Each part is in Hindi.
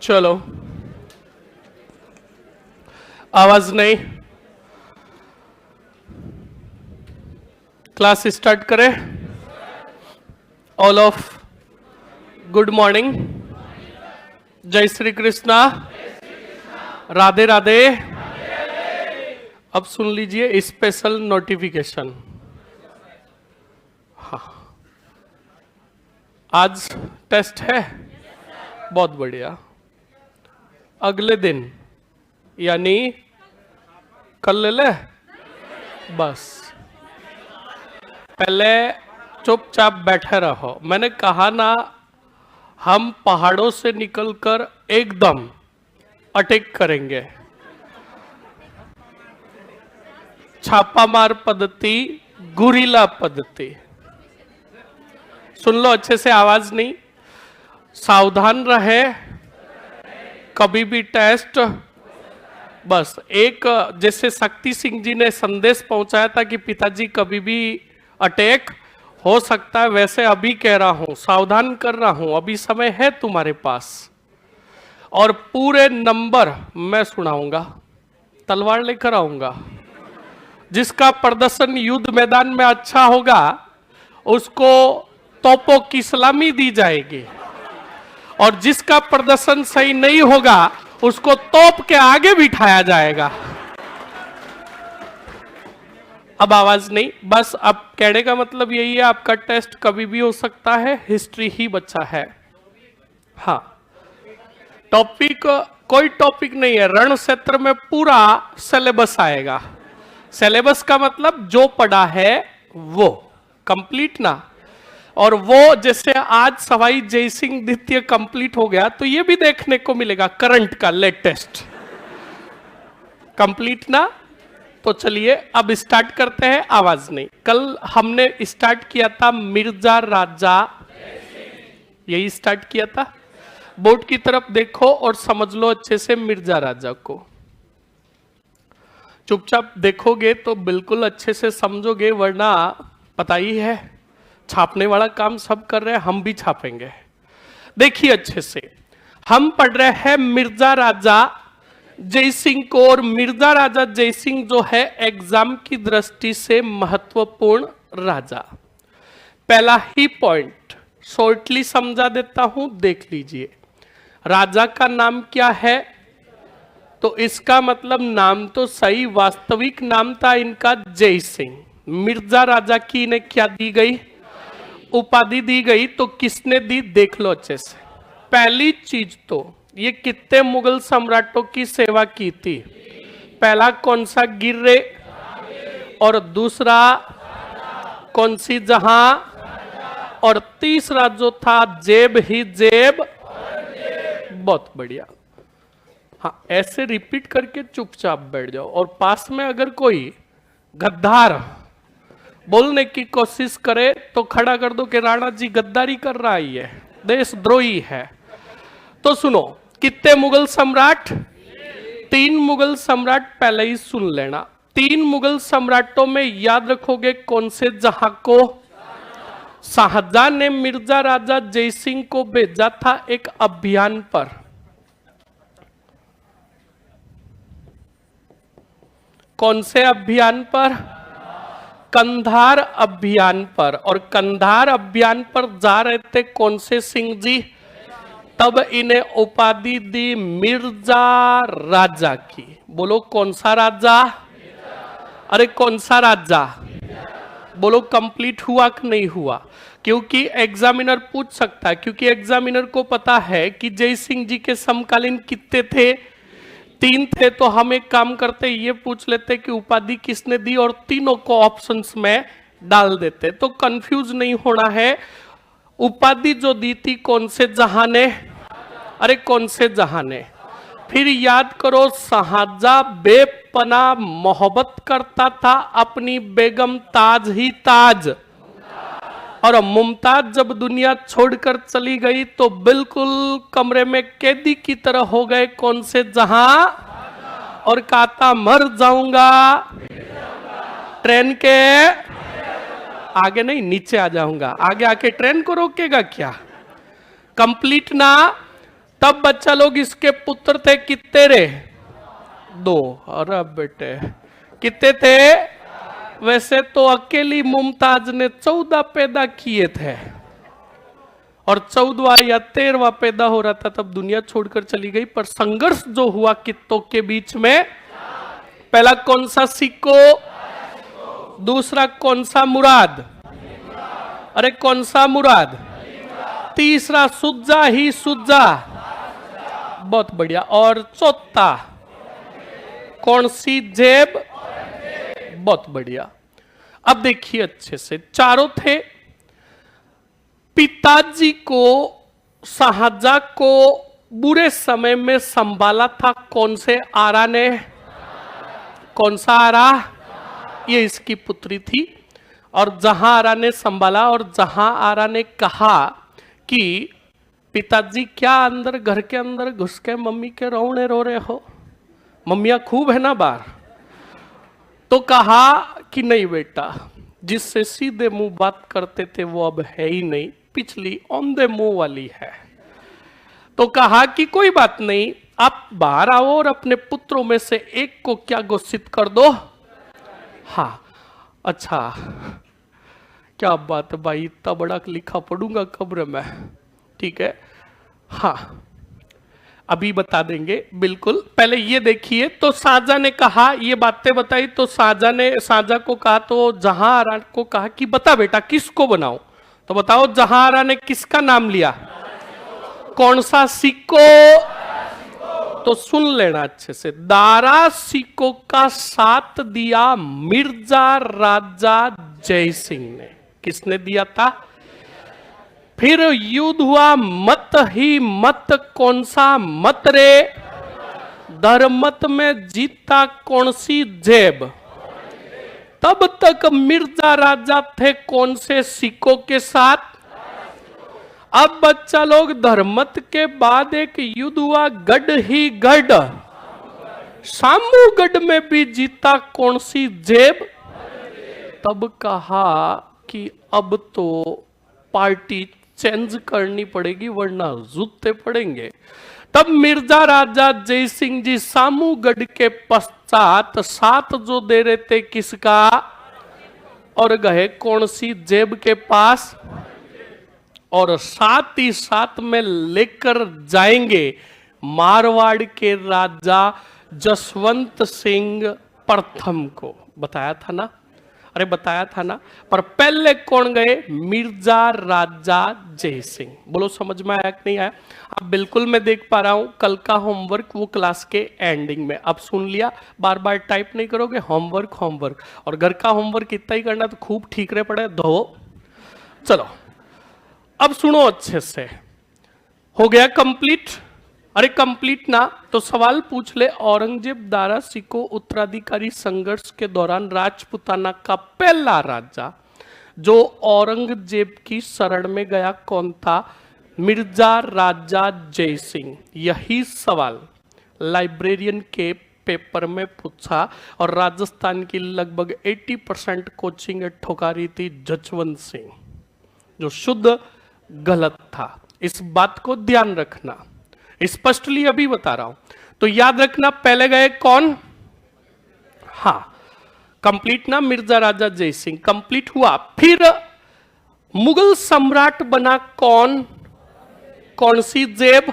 चलो, आवाज नहीं। क्लास स्टार्ट करें। ऑल ऑफ गुड मॉर्निंग, जय श्री कृष्णा, राधे राधे। अब सुन लीजिए स्पेशल नोटिफिकेशन। हाँ, आज टेस्ट है, बहुत बढ़िया। अगले दिन यानी कल ले ले, बस पहले चुपचाप बैठे रहो। मैंने कहा ना, हम पहाड़ों से निकलकर एकदम अटैक करेंगे। छापामार पद्धति, गुरीला पद्धति। सुन लो अच्छे से, आवाज नहीं। सावधान रहे, कभी भी टेस्ट। बस एक जैसे शक्ति सिंह जी ने संदेश पहुंचाया था कि पिताजी कभी भी अटैक हो सकता है, वैसे अभी कह रहा हूं, सावधान कर रहा हूं। अभी समय है तुम्हारे पास और पूरे नंबर मैं सुनाऊंगा, तलवार लेकर आऊंगा। जिसका प्रदर्शन युद्ध मैदान में अच्छा होगा उसको तोपों की सलामी दी जाएगी, और जिसका प्रदर्शन सही नहीं होगा उसको तोप के आगे बिठाया जाएगा। अब आवाज नहीं, बस अब कहने का मतलब यही है, आपका टेस्ट कभी भी हो सकता है, हिस्ट्री ही बचा है। हाँ, टॉपिक कोई टॉपिक नहीं है, रण क्षेत्र में पूरा सिलेबस आएगा। सिलेबस का मतलब जो पढ़ा है वो कंप्लीट ना। और वो जैसे आज सवाई जयसिंह द्वितीय कंप्लीट हो गया, तो ये भी देखने को मिलेगा करंट का लेटेस्ट कंप्लीट ना। तो चलिए अब स्टार्ट करते हैं। आवाज नहीं। कल हमने स्टार्ट किया था मिर्जा राजा, यही स्टार्ट किया था। बोर्ड की तरफ देखो और समझ लो अच्छे से मिर्जा राजा को। चुपचाप देखोगे तो बिल्कुल अच्छे से समझोगे, वरना पता ही है छापने वाला काम सब कर रहे हैं, हम भी छापेंगे। देखिए अच्छे से, हम पढ़ रहे हैं मिर्जा राजा जयसिंह को। और मिर्जा राजा जयसिंह जो है एग्जाम की दृष्टि से महत्वपूर्ण राजा। पहला ही पॉइंट शॉर्टली समझा देता हूं, देख लीजिए। राजा का नाम क्या है? तो इसका मतलब नाम तो सही, वास्तविक नाम था इनका जयसिंह। मिर्जा राजा की इन्हें क्या दी गई? उपाधि दी गई। तो किसने दी? देख लो अच्छे से। पहली चीज तो ये कितने मुगल सम्राटों की सेवा की थी? पहला कौन सा? गिर्रे। और दूसरा कौन सी? जहां। और तीसरा जो था जेब ही जेब। बहुत बढ़िया। हाँ, ऐसे रिपीट करके चुपचाप बैठ जाओ। और पास में अगर कोई गद्दार बोलने की कोशिश करे तो खड़ा कर दो कि राणा जी गद्दारी कर रहा है, ये देशद्रोही है। तो सुनो, कितने मुगल सम्राट? 3 मुगल सम्राट। पहले ही सुन लेना। 3 मुगल सम्राटों में याद रखोगे कौन से जहां को? शाहजहां ने मिर्जा राजा जयसिंह को भेजा था एक अभियान पर। कौन से अभियान पर? कंधार अभियान पर। और कंधार अभियान पर जा रहे थे कौन से सिंह जी? तब इन्हें उपाधि दी मिर्जा राजा की। बोलो कौन सा राजा? अरे कौन सा राजा? बोलो कंप्लीट हुआ कि नहीं हुआ? क्योंकि एग्जामिनर पूछ सकता है, क्योंकि एग्जामिनर को पता है कि जयसिंह जी के समकालीन कितने थे? 3 थे। तो हम एक काम करते, ये पूछ लेते कि उपाधि किसने दी और तीनों को ऑप्शंस में डाल देते, तो कंफ्यूज नहीं होना है। उपाधि जो दी थी कौन से जहां ने? अरे कौन से जहां ने? फिर याद करो, शाहजहां बेपनाह मोहब्बत करता था अपनी बेगम ताज ही ताज। और मुमताज जब दुनिया छोड़कर चली गई तो बिल्कुल कमरे में कैदी की तरह हो गए कौन से जहां? और कहता मर जाऊंगा ट्रेन के आगे नहीं, नीचे आ जाऊंगा। आगे आके ट्रेन को रोकेगा क्या? कंप्लीट ना। तब बच्चा लोग इसके पुत्र थे कितने रे? 2। अरे बेटे कितने थे? वैसे तो अकेली मुमताज ने 14 पैदा किए थे और 14वां या 13वां पैदा हो रहा था तब दुनिया छोड़कर चली गई। पर संघर्ष जो हुआ कित्तों के बीच में, पहला कौन सा सिक्को, दूसरा कौन सा मुराद, अरे कौन सा मुराद, तीसरा सुज्जा ही सुज्जा, बहुत बढ़िया, और चौथा कौन सी जेब, बहुत बढ़िया। अब देखिए अच्छे से, चारों थे। पिताजी को, शाहजहां को बुरे समय में संभाला था कौन से आरा ने? कौन सा आरा? ये इसकी पुत्री थी। और जहां आरा ने संभाला और जहां आरा ने कहा कि पिताजी क्या अंदर घर के अंदर घुस के मम्मी के रोने रो रहे हो, मम्मियां खूब है ना बाहर, तो कहा कि नहीं बेटा, जिससे सीधे मुंह बात करते थे वो अब है ही नहीं, पिछली औंधे मुंह वाली है। तो कहा कि कोई बात नहीं, आप बाहर आओ और अपने पुत्रों में से एक को क्या घोषित कर दो। हाँ अच्छा, क्या बात है भाई, इतना बड़ा लिखा पढ़ूंगा कब्र में, ठीक है। हाँ अभी बता देंगे, बिल्कुल। पहले ये देखिए, तो शाहजहां ने कहा, ये बातें बताई, तो शाहजहां को कहा, तो जहांआरा को कहा कि बता बेटा किसको बनाओ, तो बताओ जहांआरा ने किसका नाम लिया, कौन सा सिक्को, तो सुन लेना अच्छे से, दारा सिक्को का साथ दिया मिर्जा राजा जय सिंह ने। किसने दिया था? फिर युद्ध हुआ मत ही मत, कौन सा मत रे? धर्मत में जीता कौन सी जेब? तब तक मिर्जा राजा थे कौन से सिक्कों के साथ? अब बच्चा लोग, धर्मत के बाद एक युद्ध हुआ गढ़ ही गढ़, सामूगढ़ में भी जीता कौन सी जेब? तब कहा कि अब तो पार्टी चेंज करनी पड़ेगी वरना जूते पड़ेंगे। तब मिर्जा राजा जय सिंह जी सामूगढ़ के पश्चात साथ जो दे रहे थे किसका, और गए कौन सी जेब के पास, और साथ ही साथ में लेकर जाएंगे मारवाड़ के राजा जसवंत सिंह प्रथम को। बताया था ना, अरे बताया था ना। पर पहले कौन गए? मिर्जा राजा जय सिंह। बोलो समझ में आया कि नहीं आया? अब बिल्कुल मैं देख पा रहा हूं कल का होमवर्क वो क्लास के एंडिंग में। अब सुन लिया, बार बार टाइप नहीं करोगे, होमवर्क होमवर्क, और घर का होमवर्क इतना ही करना, तो खूब ठीकरे पड़े धो। चलो अब सुनो अच्छे से, हो गया कंप्लीट? अरे कंप्लीट ना, तो सवाल पूछ ले, औरंगजेब दारा सिक्को उत्तराधिकारी संघर्ष के दौरान राजपुताना का पहला राजा जो औरंगजेब की शरण में गया कौन था? मिर्जा राजा जय सिंह। यही सवाल लाइब्रेरियन के पेपर में पूछा और राजस्थान की लगभग 80% कोचिंग ठुका रही थी जसवंत सिंह, जो शुद्ध गलत था। इस बात को ध्यान रखना, स्पष्टली अभी बता रहा हूं। तो याद रखना, पहले गए कौन? हाँ कंप्लीट ना, मिर्जा राजा जय सिंह कंप्लीट हुआ। फिर मुगल सम्राट बना कौन? कौन सी जेब?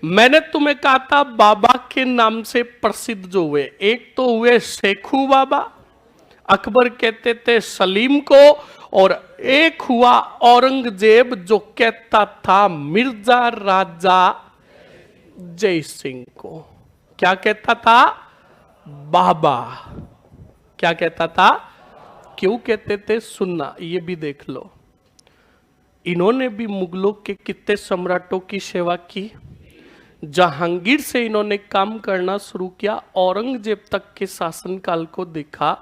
मैंने तुम्हें कहा था बाबा के नाम से प्रसिद्ध जो हुए, एक तो हुए शेखू बाबा, अकबर कहते थे सलीम को, और एक हुआ औरंगजेब जो कहता था मिर्जा राजा जय सिंह को। क्या कहता था? बाबा। क्या कहता था? क्यों कहते थे? सुनना, ये भी देख लो। इन्होंने भी मुगलों के कितने सम्राटों की सेवा की। जहांगीर से इन्होंने काम करना शुरू किया, औरंगजेब तक के शासनकाल को देखा,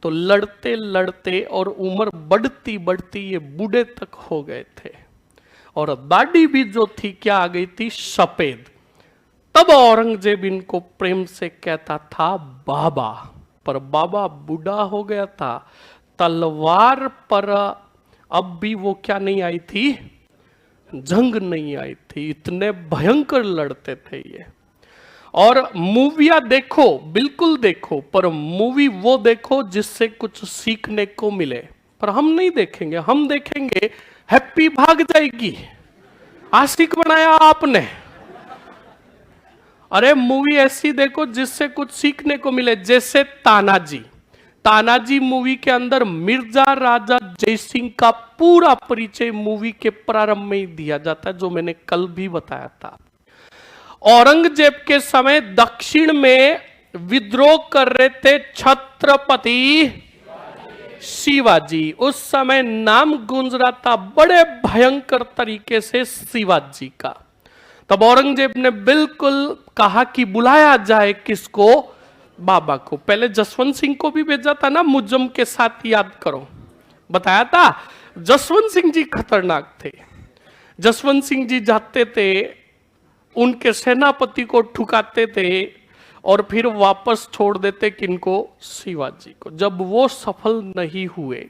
तो लड़ते लड़ते और उम्र बढ़ती बढ़ती ये बूढ़े तक हो गए थे, और दाढ़ी भी जो थी क्या आ गई थी? सफेद। तब औरंगजेब इनको प्रेम से कहता था बाबा, पर बाबा बूढ़ा हो गया था, तलवार पर अब भी वो क्या नहीं आई थी? जंग नहीं आई थी, इतने भयंकर लड़ते थे ये। और मूवियां देखो, बिल्कुल देखो, पर मूवी वो देखो जिससे कुछ सीखने को मिले। पर हम नहीं देखेंगे, हम देखेंगे हैप्पी भाग जाएगी, आशिक बनाया आपने। अरे मूवी ऐसी देखो जिससे कुछ सीखने को मिले, जैसे तानाजी। तानाजी मूवी के अंदर मिर्जा राजा जयसिंह का पूरा परिचय मूवी के प्रारंभ में ही दिया जाता है, जो मैंने कल भी बताया था। औरंगजेब के समय दक्षिण में विद्रोह कर रहे थे छत्रपति शिवाजी। उस समय नाम गूंज रहा था बड़े भयंकर तरीके से शिवाजी का। तब औरंगजेब ने बिल्कुल कहा कि बुलाया जाए किसको, बाबा को। पहले जसवंत सिंह को भी भेजा था ना मुज्जम के साथ, याद करो, बताया था। जसवंत सिंह जी खतरनाक थे। जसवंत सिंह जी जाते थे, उनके सेनापति को ठुकाते थे और फिर वापस छोड़ देते किनको, शिवाजी को। जब वो सफल नहीं हुए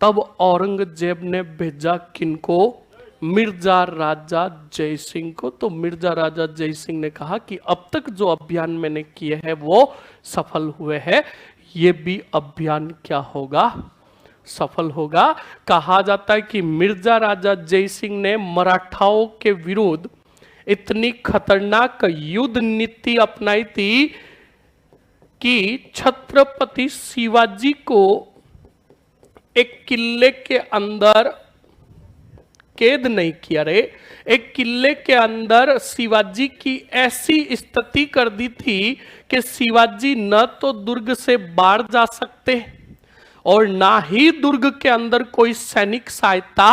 तब औरंगजेब ने भेजा किनको, मिर्जा राजा जयसिंह को। तो मिर्जा राजा जयसिंह ने कहा कि अब तक जो अभियान मैंने किए हैं वो सफल हुए हैं, ये भी अभियान क्या होगा, सफल होगा। कहा जाता है कि मिर्जा राजा जयसिंह ने मराठाओं के विरुद्ध इतनी खतरनाक युद्ध नीति अपनाई थी कि छत्रपति शिवाजी को एक किले के अंदर कैद नहीं किया रे, एक किले के अंदर शिवाजी की ऐसी स्थिति कर दी थी कि शिवाजी न तो दुर्ग से बाहर जा सकते और ना ही दुर्ग के अंदर कोई सैनिक सहायता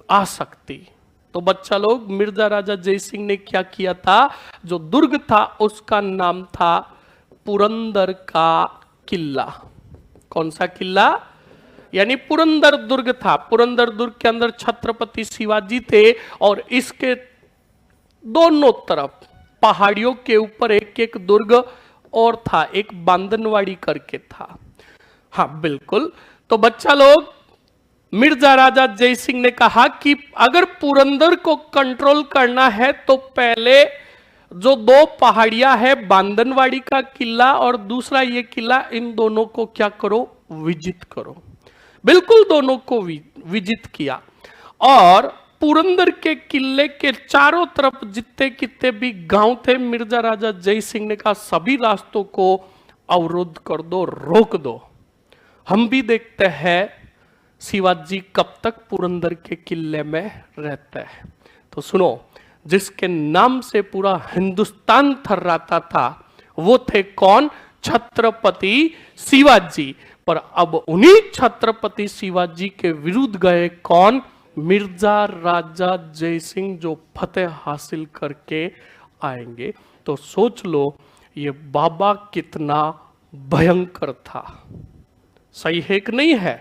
आ सकती। तो बच्चा लोग, मिर्जा राजा जयसिंह ने क्या किया था, जो दुर्ग था उसका नाम था पुरंदर का किला। कौन सा किला, यानी पुरंदर दुर्ग था। पुरंदर दुर्ग के अंदर छत्रपति शिवाजी थे और इसके दोनों तरफ पहाड़ियों के ऊपर एक एक दुर्ग और था, एक बांदनवाड़ी करके था। हाँ बिल्कुल। तो बच्चा लोग, मिर्जा राजा जयसिंह ने कहा कि अगर पुरंदर को कंट्रोल करना है तो पहले जो दो पहाड़ियां है, बांदनवाड़ी का किला और दूसरा ये किला, इन दोनों को क्या करो, विजित करो। बिल्कुल दोनों को विजित किया और पुरंदर के किले के चारों तरफ जितने कितने भी गांव थे, मिर्जा राजा जयसिंह ने कहा सभी रास्तों को अवरोध कर दो, रोक दो। हम भी देखते हैं शिवाजी कब तक पुरंदर के किले में रहता है। तो सुनो, जिसके नाम से पूरा हिंदुस्तान थर्राता था वो थे कौन, छत्रपति शिवाजी। पर अब उन्हीं छत्रपति शिवाजी के विरुद्ध गए कौन, मिर्जा राजा जयसिंह, जो फतेह हासिल करके आएंगे। तो सोच लो ये बाबा कितना भयंकर था, सही है कि नहीं है।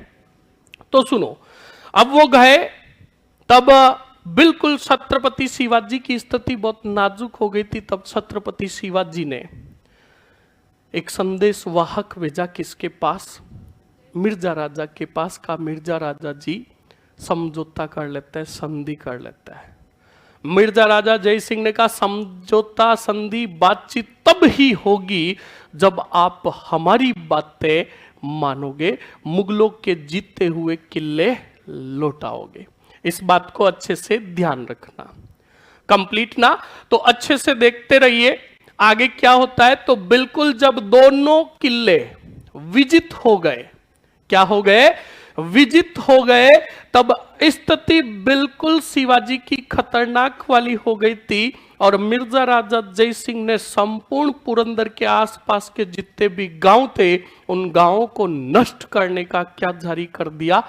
तो सुनो, अब वो गए, तब बिल्कुल छत्रपति शिवाजी की स्थिति बहुत नाजुक हो गई थी। तब छत्रपति शिवाजी ने एक संदेश वाहक भेजा किसके पास, मिर्जा राजा के पास। का मिर्जा राजा जी समझौता कर लेते हैं, संधि कर लेता है। मिर्जा राजा जयसिंह ने कहा समझौता संधि बातचीत तब ही होगी जब आप हमारी बातें मानोगे, मुगलों के जीते हुए किले लौटाओगे। इस बात को अच्छे से ध्यान रखना, कंप्लीट ना। तो अच्छे से देखते रहिए आगे क्या होता है। तो बिल्कुल जब दोनों किले विजित हो गए, क्या हो गए, विजित हो गए, तब स्थिति बिल्कुल शिवाजी की खतरनाक वाली हो गई थी। और मिर्जा राजा जयसिंह ने संपूर्ण पुरंदर के आसपास के जितने भी गांव थे उन गांवों को नष्ट करने का क्या जारी कर दिया,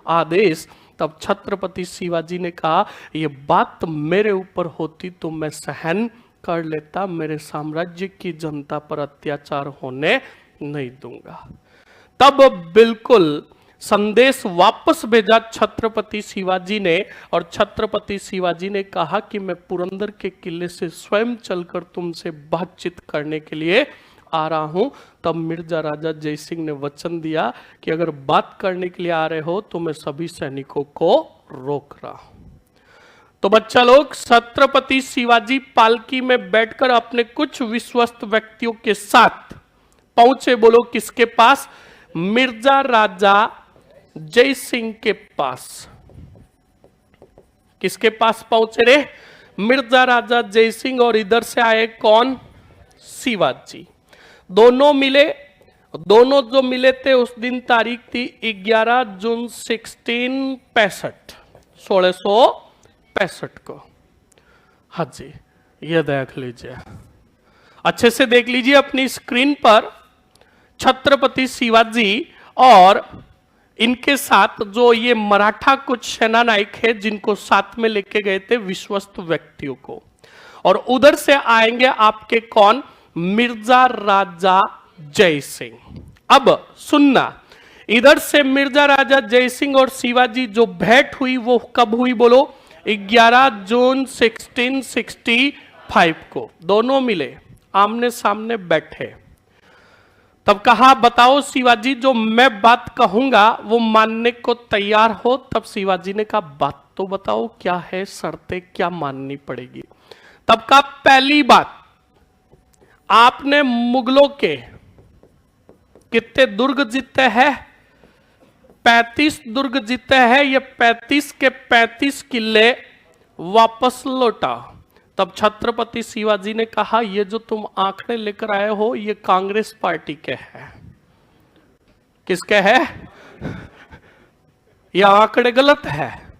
आदेश। तब छत्रपति शिवाजी ने कहा ये बात मेरे ऊपर होती तो मैं सहन कर लेता, मेरे साम्राज्य की जनता पर अत्याचार होने नहीं दूंगा। तब बिल्कुल संदेश वापस भेजा छत्रपति शिवाजी ने और छत्रपति शिवाजी ने कहा कि मैं पुरंदर के किले से स्वयं चलकर तुमसे बातचीत करने के लिए आ रहा हूं। तब मिर्जा राजा जयसिंह ने वचन दिया कि अगर बात करने के लिए आ रहे हो तो मैं सभी सैनिकों को रोक रहा हूं। तो बच्चा लोग, छत्रपति शिवाजी पालकी में बैठकर अपने कुछ विश्वस्त व्यक्तियों के साथ पहुंचे, बोलो किसके पास? मिर्जा राजा जय सिंह के पास। किसके पास पहुंचे रे? मिर्जा राजा जय सिंह। और इधर से आए कौन? शिवाजी। दोनों मिले। दोनों जो मिले थे उस दिन तारीख थी 11 जून 1665 को। हाँ जी, ये देख लीजिए, अच्छे से देख लीजिए अपनी स्क्रीन पर। छत्रपति शिवाजी और इनके साथ जो ये मराठा कुछ सेना नायक है जिनको साथ में लेके गए थे विश्वस्त व्यक्तियों को। और उधर से आएंगे आपके कौन? मिर्जा राजा जय सिंह। अब सुनना, इधर से मिर्जा राजा जय सिंह और शिवाजी जो भेंट हुई वो कब हुई? बोलो 11 जून 1665 को। दोनों मिले, आमने सामने बैठे। तब कहा, बताओ शिवाजी, जो मैं बात कहूंगा वो मानने को तैयार हो? तब शिवाजी ने कहा, बात तो बताओ, क्या है शर्तें, क्या माननी पड़ेगी? तब कहा, पहली बात, आपने मुगलों के कितने दुर्ग जीते हैं? 35 दुर्ग जीते हैं। ये 35 के 35 किले वापस लौटा। तब छत्रपति शिवाजी ने कहा, ये जो तुम आंकड़े लेकर आए हो ये कांग्रेस पार्टी के हैं। किसके है? ये आंकड़े गलत है।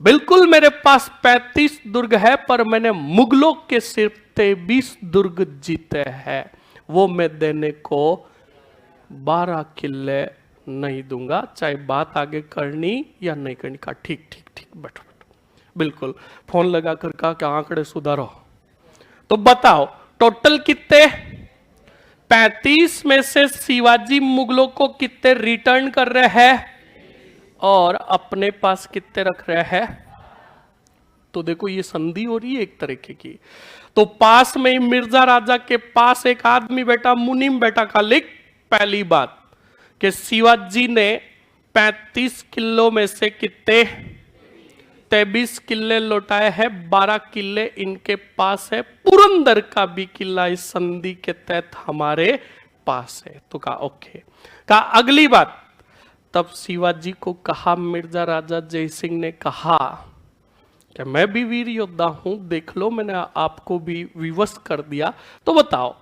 बिल्कुल मेरे पास 35 दुर्ग है, पर मैंने मुगलों के सिर्फ 23 दुर्ग जीते हैं। वो मैं देने को 12 किले नहीं दूंगा, चाहे बात आगे करनी या नहीं करनी। का ठीक ठीक ठीक, बैठो बैठो। बिल्कुल फोन लगा कर कहा कि आंकड़े सुधारो। तो बताओ टोटल कितने? 35 में से शिवाजी मुगलों को कितने रिटर्न कर रहे हैं और अपने पास कितने रख रहे हैं? तो देखो ये संधि हो रही है एक तरीके की। तो पास में ही मिर्जा राजा के पास एक आदमी बैठा, मुनीम बैठा। का लिख पहली बात कि शिवाजी ने 35 किलो में से कितने? 23 किले लौटाए हैं। 12 किले इनके पास है। पुरंदर का भी किला इस संधि के तहत हमारे पास है। तो कहा ओके। कहा अगली बात, तब शिवाजी को कहा, मिर्जा राजा जय सिंह ने कहा कि मैं भी वीर योद्धा हूं, देख लो मैंने आपको भी विवश कर दिया। तो बताओ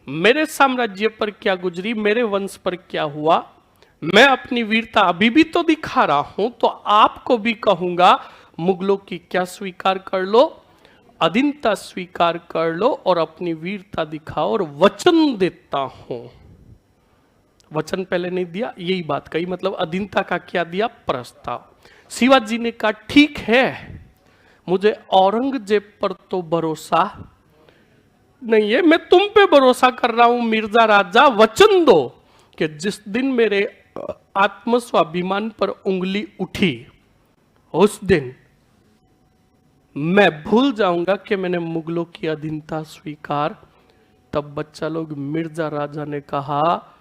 मेरे साम्राज्य पर क्या गुजरी, मेरे वंश पर क्या हुआ? मैं अपनी वीरता अभी भी तो दिखा रहा हूं, तो आपको भी कहूंगा मुगलों की क्या स्वीकार कर लो? अधीनता स्वीकार कर लो और अपनी वीरता दिखाओ। और वचन देता हूं, वचन पहले नहीं दिया, यही बात कही, मतलब अधीनता का क्या दिया? प्रस्ताव। शिवाजी ने कहा ठीक है, मुझे औरंगजेब पर तो भरोसा नहीं है, मैं तुम पे भरोसा कर रहा हूं मिर्जा राजा। वचन दो कि जिस दिन मेरे आत्मस्वाभिमान पर उंगली उठी उस दिन मैं भूल जाऊंगा कि मैंने मुगलों की अधीनता स्वीकार। तब बच्चा लोग मिर्जा राजा ने कहा,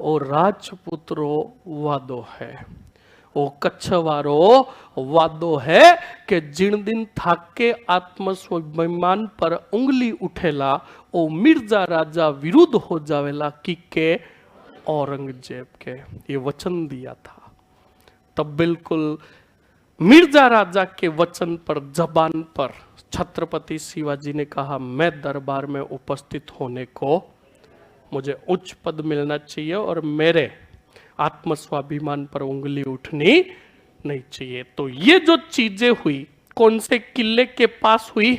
ओ राजपुत्रो वादो है, ओ कच्छवारो वादो है कि जिन दिन थाके आत्मस्वाभिमान पर उंगली उठेला ओ मिर्जा राजा विरुद्ध हो जावेला कि के औरंगजेब के। ये वचन दिया था। तब बिल्कुल मिर्जा राजा के वचन पर, जबान पर छत्रपति शिवाजी ने कहा, मैं दरबार में उपस्थित होने को मुझे उच्च पद मिलना चाहिए और मेरे आत्मस्वाभिमान पर उंगली उठनी नहीं चाहिए। तो ये जो चीजें हुई कौन से किले के पास हुई?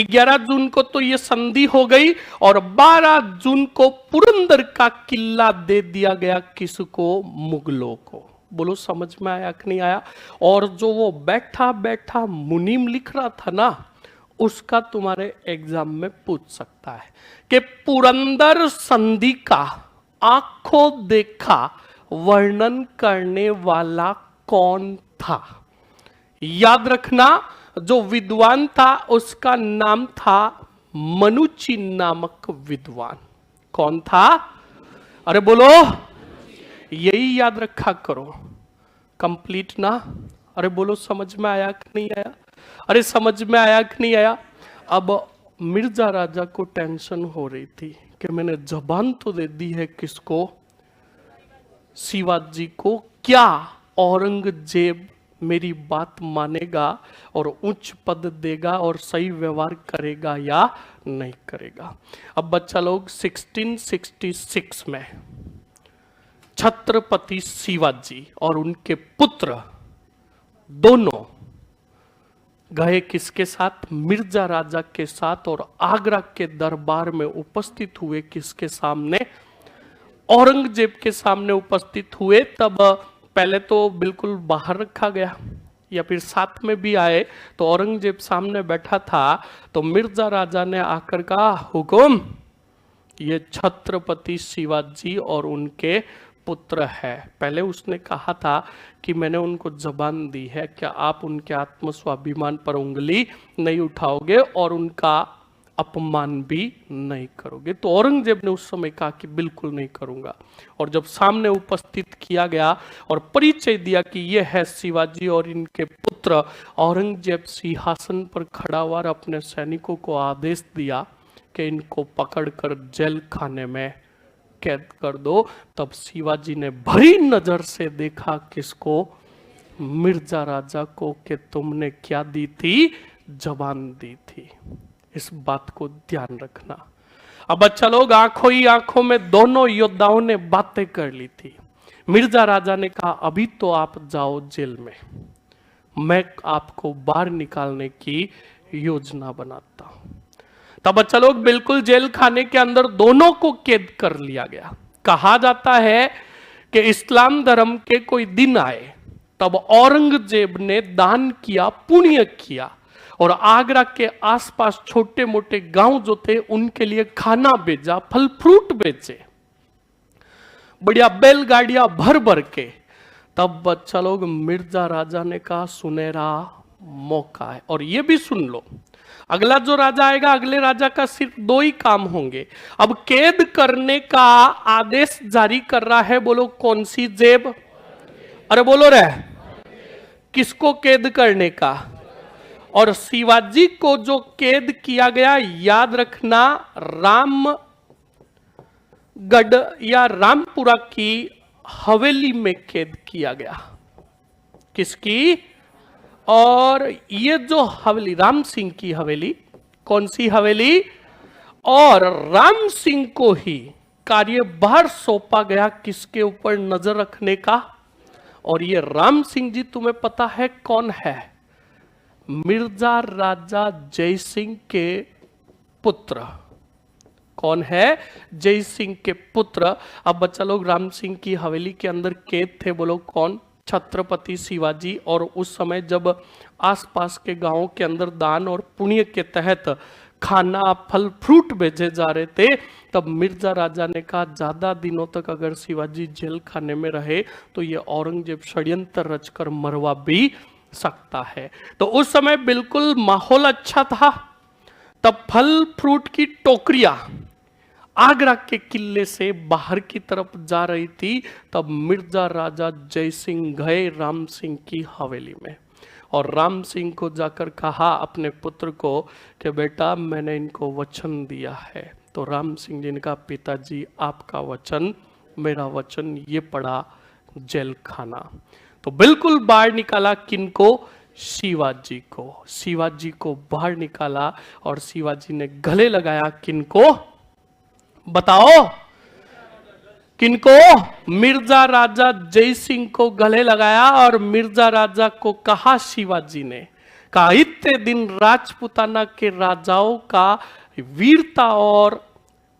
11 जून को तो ये संधि हो गई और 12 जून को पुरंदर का किला दे दिया गया। किसको? मुगलों को। बोलो समझ में आया कि नहीं आया? और जो वो बैठा बैठा मुनीम लिख रहा था ना, उसका तुम्हारे एग्जाम में पूछ सकता है कि पुरंदर संधि का आंखों देखा वर्णन करने वाला कौन था? याद रखना, जो विद्वान था उसका नाम था मनुची नामक विद्वान। कौन था? अरे बोलो, यही याद रखा करो। कंप्लीट ना? अरे बोलो समझ में आया कि नहीं आया? अरे समझ में आया कि नहीं आया? अब मिर्जा राजा को टेंशन हो रही थी कि मैंने जबान तो दे दी है किसको? शिवाजी को। क्या औरंगजेब मेरी बात मानेगा और उच्च पद देगा और सही व्यवहार करेगा या नहीं करेगा? अब बच्चा लोग 1666 में छत्रपति शिवाजी और उनके पुत्र दोनों गए किसके साथ? मिर्जा राजा के साथ, और आगरा के दरबार में उपस्थित हुए किसके सामने? औरंगजेब के सामने उपस्थित हुए। तब पहले तो बिल्कुल बाहर रखा गया, या फिर साथ में भी आए, तो औरंगजेब सामने बैठा था, तो मिर्जा राजा ने आकर कहा, हुकुम, ये छत्रपति शिवाजी और उनके पुत्र है। पहले उसने कहा था कि मैंने उनको जबान दी है, क्या आप उनके आत्म स्वाभिमान पर उंगली नहीं उठाओगे और उनका अपमान भी नहीं करोगे? तो औरंगजेब ने उस समय कहा कि बिल्कुल नहीं करूंगा। और जब सामने उपस्थित किया गया और परिचय दिया कि ये है शिवाजी और इनके पुत्र, औरंगजेब सिंहासन पर खड़ा हुआ और अपने सैनिकों को आदेश दिया कि इनको पकड़कर जेल खाने में कैद कर दो। तब शिवाजी ने भरी नजर से देखा किसको? मिर्जा राजा को, कि तुमने क्या दी थी? जबान दी थी। इस बात को ध्यान रखना। अब बच्चा लोग, आंखों ही आंखों में दोनों योद्धाओं ने बातें कर ली थी। मिर्जा राजा ने कहा, अभी तो आप जाओ जेल में, मैं आपको बाहर निकालने की योजना बनाता हूं। तब बच्चा लोग, बिल्कुल जेल खाने के अंदर दोनों को कैद कर लिया गया। कहा जाता है कि इस्लाम धर्म के कोई दिन आए, तब औरंगजेब ने दान किया, पुण्य किया, और आगरा के आसपास छोटे मोटे गांव जो थे उनके लिए खाना भेजा, फल फ्रूट बेचे, बढ़िया बैलगाड़ियां भर भर के। तब बच्चा लोग, मिर्जा राजा ने कहा, सुनहरा मौका है। और ये भी सुन लो, अगला जो राजा आएगा, अगले राजा का सिर्फ दो ही काम होंगे। अब कैद करने का आदेश जारी कर रहा है, बोलो कौन सी जेब? अरे बोलो रे, किसको कैद करने का? और शिवाजी को जो कैद किया गया, याद रखना, रामगढ़ या रामपुरा की हवेली में कैद किया गया। किसकी? और ये जो हवेली, राम सिंह की हवेली, कौन सी हवेली? और राम सिंह को ही कार्यभार सौंपा गया किसके ऊपर? नजर रखने का। और ये राम सिंह जी तुम्हें पता है कौन है? मिर्जा राजा जय सिंह के पुत्र। कौन है? जय सिंह के पुत्र। अब बच्चा लोग, राम सिंह की हवेली के अंदर कैद थे, बोलो कौन? छत्रपति शिवाजी। और उस समय जब आसपास के गांवों के अंदर दान और पुण्य के तहत खाना, फल फ्रूट भेजे जा रहे थे, तब मिर्जा राजा ने कहा, ज्यादा दिनों तक अगर शिवाजी जेल खाने में रहे तो ये औरंगजेब षड्यंत्र रचकर मरवा भी सकता है। तो उस समय बिल्कुल माहौल अच्छा था। तब फल फ्रूट की टोकरियां आगरा के किले से बाहर की तरफ जा रही थी। तब मिर्जा राजा जय सिंह गए राम सिंह की हवेली में, और राम सिंह को जाकर कहा अपने पुत्र को कि बेटा, मैंने इनको वचन दिया है। तो राम सिंह जी ने कहा, पिताजी आपका वचन मेरा वचन, ये पड़ा जेल खाना। तो बिल्कुल बाहर निकाला किनको? शिवाजी को। शिवाजी को बाहर निकाला और शिवाजी ने गले लगाया किनको? बताओ किनको? मिर्जा राजा जय सिंह को गले लगाया। और मिर्जा राजा को कहा, शिवाजी ने कहा, इतने दिन राजपुताना के राजाओं का वीरता और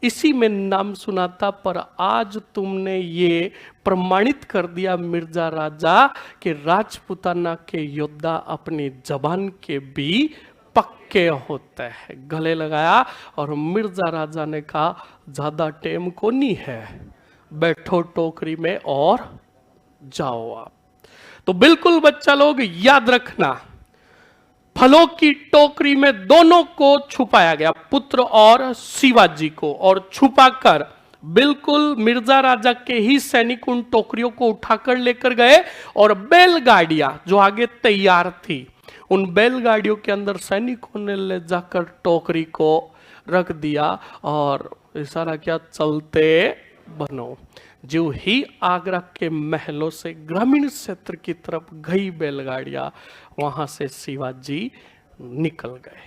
इसी में नाम सुना था, पर आज तुमने ये प्रमाणित कर दिया मिर्जा राजा कि राजपुताना के योद्धा अपनी जबान के भी पक्के होते हैं। गले लगाया और मिर्जा राजा ने कहा, ज्यादा टाइम को नहीं है, बैठो टोकरी में और जाओ आप। तो बिल्कुल बच्चा लोग याद रखना, फलों की टोकरी में दोनों को छुपाया गया, पुत्र और शिवाजी को, और छुपाकर बिल्कुल मिर्जा राजा के ही सैनिक उन टोकरियों को उठाकर लेकर गए और बैलगाड़ियां जो आगे तैयार थी, उन बैलगाड़ियों के अंदर सैनिकों ने ले जाकर टोकरी को रख दिया और इशारा क्या, चलते बनो। जो ही आगरा के महलों से ग्रामीण क्षेत्र की तरफ गई बैलगाड़ियां, वहां से शिवाजी निकल गए।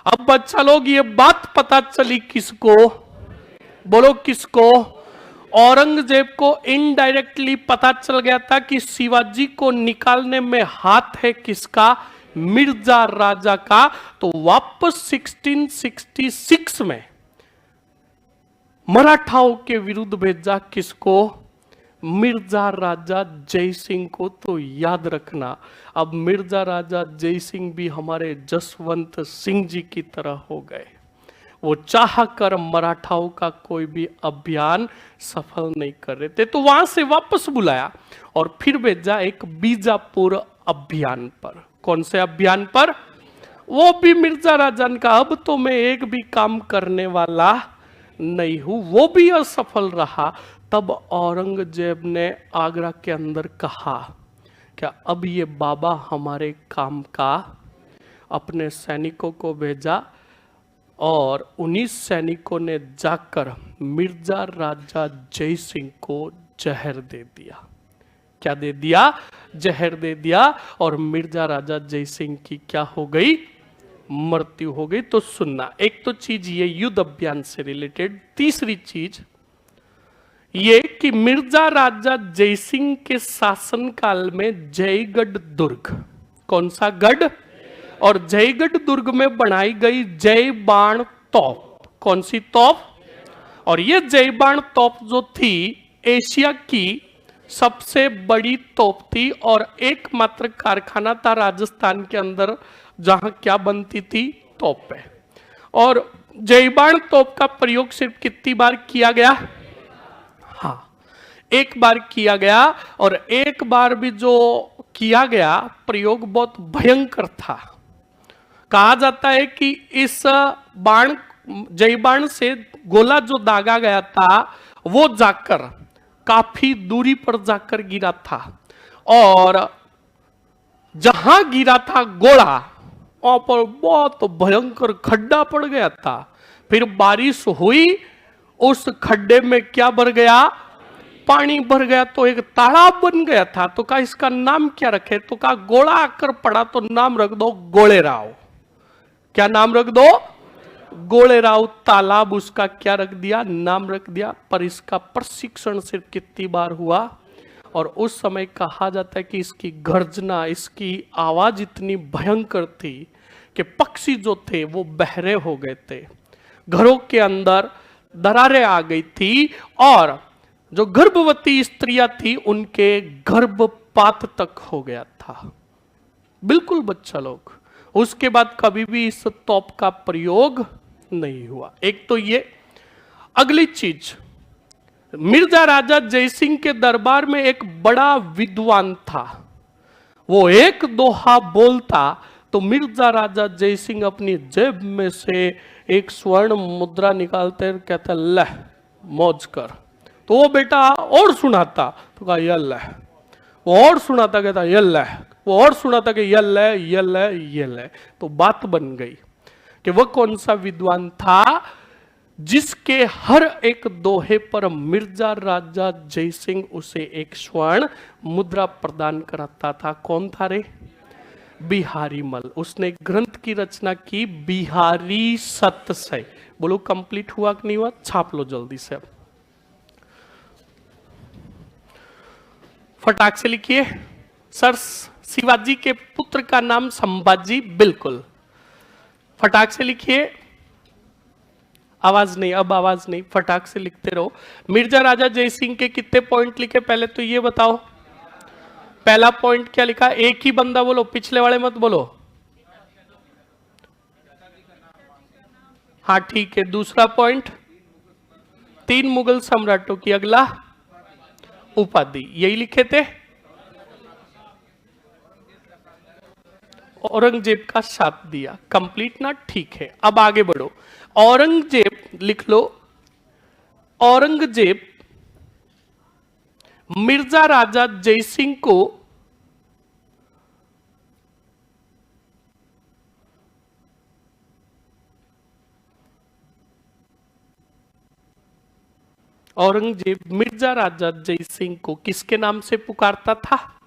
अब बच्चा लोग ये बात पता चली किसको, बोलो किसको? औरंगजेब को इनडायरेक्टली पता चल गया था कि शिवाजी को निकालने में हाथ है किसका, मिर्जा राजा का। तो वापस 1666 में मराठाओं के विरुद्ध भेजा किसको, मिर्जा राजा जय सिंह को। तो याद रखना, अब मिर्जा राजा जय सिंह भी हमारे जसवंत सिंह जी की तरह हो गए। वो चाह कर मराठाओं का कोई भी अभियान सफल नहीं कर रहे थे, तो वहां से वापस बुलाया और फिर भेजा एक बीजापुर अभियान पर। कौन से अभियान पर? वो भी मिर्जा राजा ने कहा अब तो मैं एक भी काम करने वाला नहीं हूं, वो भी असफल रहा। तब औरंगजेब ने आगरा के अंदर कहा क्या अब ये बाबा हमारे काम का, अपने सैनिकों को भेजा और उन्हीं सैनिकों ने जाकर मिर्जा राजा जय सिंह को जहर दे दिया। क्या दे दिया? जहर दे दिया और मिर्जा राजा जय सिंह की क्या हो गई? मृत्यु हो गई। तो सुनना, एक तो चीज ये युद्ध अभियान से रिलेटेड। तीसरी चीज ये कि मिर्जा राजा जय सिंह के शासनकाल में जयगढ़ दुर्ग, कौन सा गढ़? और जयगढ़ दुर्ग में बनाई गई जय बाण तोप। कौन सी तोप? और ये जय बाण तोप जो थी एशिया की सबसे बड़ी तोप थी और एकमात्र कारखाना था राजस्थान के अंदर जहां क्या बनती थी? तोप पे। और जय बाण तोप का प्रयोग सिर्फ कितनी बार किया गया? हाँ, एक बार किया गया। और एक बार भी जो किया गया प्रयोग बहुत भयंकर था। कहा जाता है कि इस बाण, जय बाण से गोला जो दागा गया था वो जाकर काफी दूरी पर जाकर गिरा था और जहां गिरा था गोला वहां पर बहुत भयंकर खड्डा पड़ गया था। फिर बारिश हुई, उस खड्डे में क्या भर गया? पानी भर गया, तो एक तालाब बन गया था। तो कहा इसका नाम क्या रखे? तो कहा गोला आकर पड़ा तो नाम रख दो गोलेराव। क्या नाम रख दो? गोलेराव तालाब उसका क्या रख दिया? नाम रख दिया। पर इसका प्रशिक्षण सिर्फ कितनी बार हुआ? और उस समय कहा जाता है कि इसकी गर्जना, इसकी आवाज इतनी भयंकर थी कि पक्षी जो थे वो बहरे हो गए थे, घरों के अंदर दरारें आ गई थी और जो गर्भवती स्त्रियां थी उनके गर्भपात तक हो गया था। बिल्कुल बच्चा लोग, उसके बाद कभी भी इस तोप का प्रयोग नहीं हुआ। एक तो ये। अगली चीज, मिर्जा राजा जय सिंह के दरबार में एक बड़ा विद्वान था। वो एक दोहा बोलता तो मिर्जा राजा जय सिंह अपनी जेब में से एक स्वर्ण मुद्रा निकालते कहते ले मौज कर। तो वो बेटा और सुनाता तो कहा ये ले, वो और सुनाता कहता ये ले, वो और सुनाता कि ये ले ये ले ये ले। तो बात बन गई कि वह कौन सा विद्वान था जिसके हर एक दोहे पर मिर्जा राजा जय सिंह उसे एक स्वर्ण मुद्रा प्रदान कराता था। कौन था रे? बिहारी मल। उसने एक ग्रंथ की रचना की बिहारी सतसय। बोलो कंप्लीट हुआ कि नहीं हुआ? छाप लो जल्दी से। अब फटाक से लिखिए। सर, शिवाजी के पुत्र का नाम संभाजी। बिल्कुल, फटाक से लिखिए। आवाज नहीं, अब आवाज नहीं, फटाक से लिखते रहो। मिर्जा राजा जय सिंह के कितने पॉइंट लिखे पहले तो ये बताओ। पहला पॉइंट क्या लिखा? एक ही बंदा बोलो, पिछले वाले मत बोलो। हाँ ठीक है। दूसरा पॉइंट 3 मुगल सम्राटों की अगला उपाधि, यही लिखे थे। औरंगजेब का साथ दिया। कंप्लीट ना? ठीक है। अब आगे बढ़ो। औरंगजेब लिख लो। औरंगजेब मिर्जा राजा जयसिंह को मिर्जा राजा जयसिंह को किसके नाम से पुकारता था?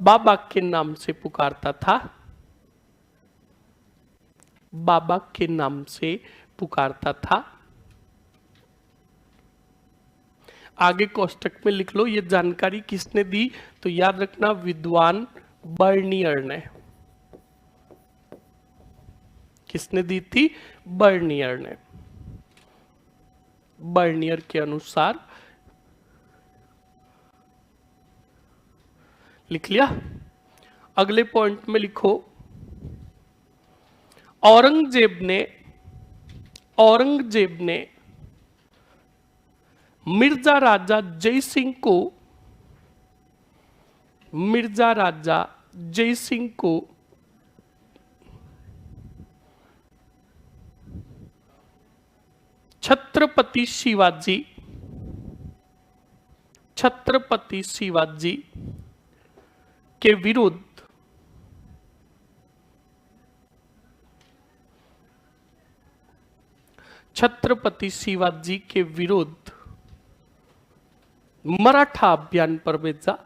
बाबा के नाम से पुकारता था। बाबा के नाम से पुकारता था। आगे कोष्टक में लिख लो, ये जानकारी किसने दी? तो याद रखना, विद्वान बर्नियर ने। किसने दी थी? बर्नियर ने। बर्नियर के अनुसार लिख लिया। अगले पॉइंट में लिखो, औरंगजेब ने मिर्जा राजा जयसिंह को छत्रपति शिवाजी के विरुद्ध मराठा अभियान पर भेजा।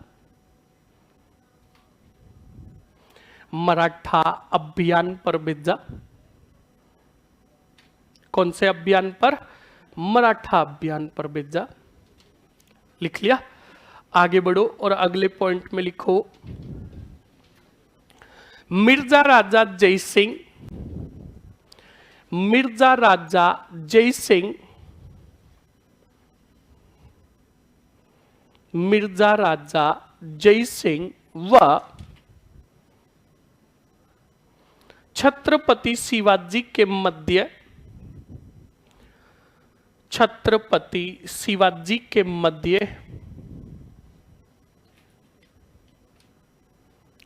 मराठा अभियान पर भेजा। कौन से अभियान पर? मराठा अभियान पर भेजा। लिख लिया। आगे बढ़ो और अगले पॉइंट में लिखो, मिर्जा राजा जयसिंह व छत्रपति शिवाजी के मध्य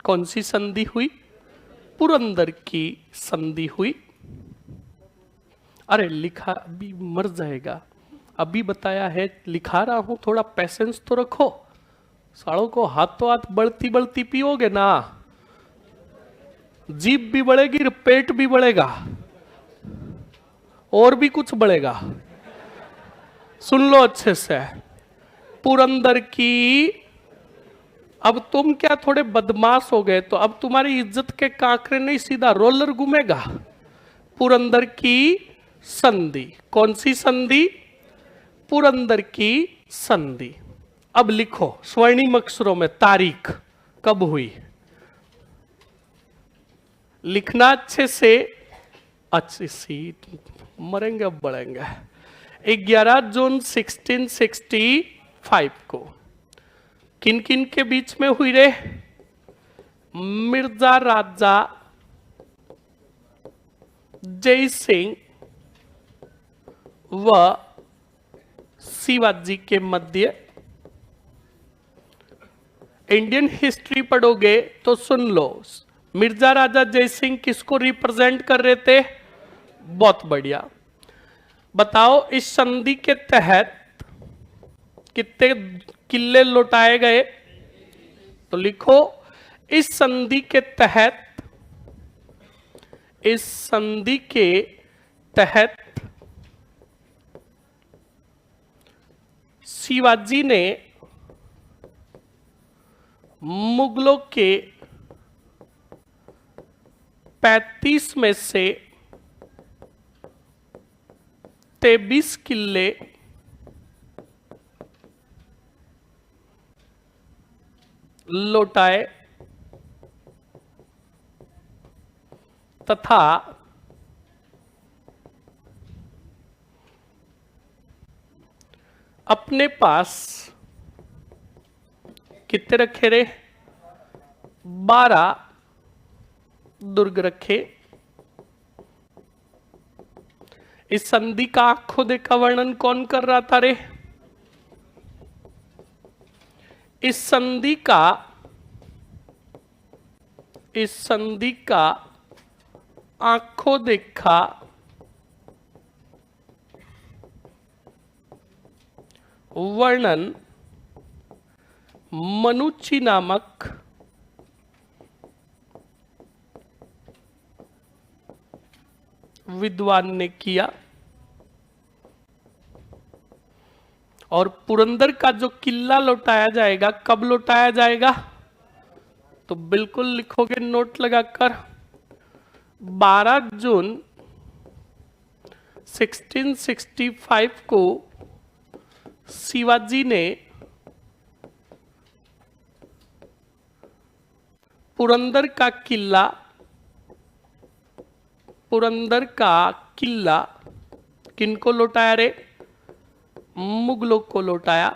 कौन सी संधि हुई? पुरंदर की संधि हुई। अरे लिखा, अभी मर जाएगा। अभी बताया है, लिखा रहा हूं, थोड़ा पेशेंस तो रखो। सालों को हाथों हाथ बढ़ती बढ़ती पियोगे ना, जीभ भी बढ़ेगी, पेट भी बढ़ेगा, और भी कुछ बढ़ेगा। सुन लो अच्छे से। पुरंदर की, अब तुम क्या थोड़े बदमाश हो गए, तो अब तुम्हारी इज्जत के कांकरे नहीं, सीधा रोलर घूमेगा। पुरंदर की संधि। कौन सी संधि? पुरंदर की संधि। अब लिखो स्वर्णिम अक्षरों में तारीख कब हुई। लिखना अच्छे से, अच्छी सी, मरेंगे अब बढ़ेंगे। 11 जून 1665 को किन किन के बीच में हुई रे? मिर्जा राजा जयसिंह व शिवाजी के मध्य। इंडियन हिस्ट्री पढ़ोगे तो सुन लो, मिर्जा राजा जयसिंह किसको रिप्रेजेंट कर रहे थे? बहुत बढ़िया। बताओ इस संधि के तहत कितने किले लौटाए गए? तो लिखो, इस संधि के तहत शिवाजी ने मुगलों के 35 में से 23 किले लौटाए तथा अपने पास कितने रखे रे? 12 दुर्ग रखे। इस संधि का आंखों देखा वर्णन कौन कर रहा था रे? इस संधि का आंखों देखा वर्णन मनुची नामक विद्वान ने किया। और पुरंदर का जो किला लौटाया जाएगा, कब लौटाया जाएगा? तो बिल्कुल लिखोगे नोट लगाकर, 12 जून 1665 को शिवाजी ने पुरंदर का किला किनको लौटाया रे? मुगलों को लौटाया।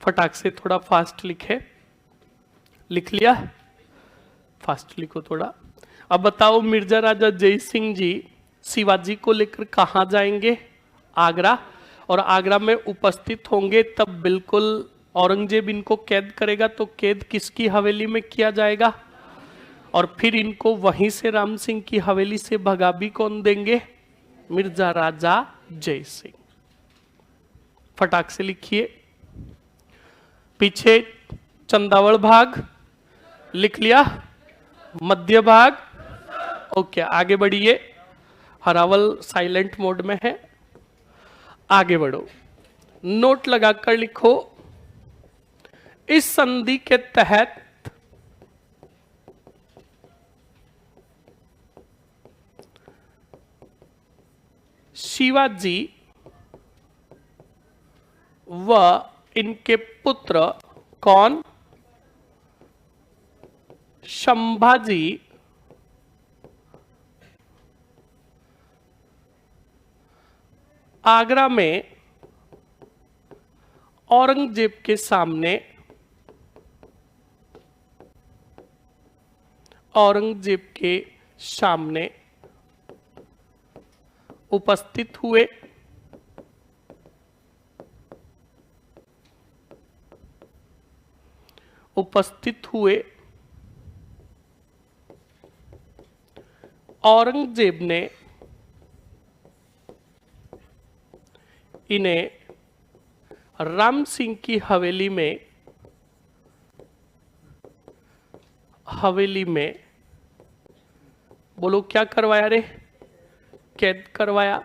फटाक से थोड़ा फास्ट लिखे। लिख लिया? फास्ट लिखो थोड़ा। अब बताओ, मिर्जा राजा जय सिंह जी शिवाजी को लेकर कहां जाएंगे? आगरा। और आगरा में उपस्थित होंगे तब बिल्कुल औरंगजेब इनको कैद करेगा, तो कैद किसकी हवेली में किया जाएगा? और फिर इनको वहीं से राम सिंह की हवेली से भगा भी कौन देंगे? मिर्जा राजा जय सिंह। फटाक से लिखिए। पीछे चंदावड़ भाग लिख लिया, मध्य भाग ओके। आगे बढ़िए, हरावल साइलेंट मोड में है, आगे बढ़ो। नोट लगाकर लिखो, इस संधि के तहत शिवाजी व इनके पुत्र कौन? संभाजी आगरा में औरंगजेब के सामने उपस्थित हुए। औरंगजेब ने इन्हें राम सिंह की हवेली में बोलो क्या करवाया रे? कैद करवाया।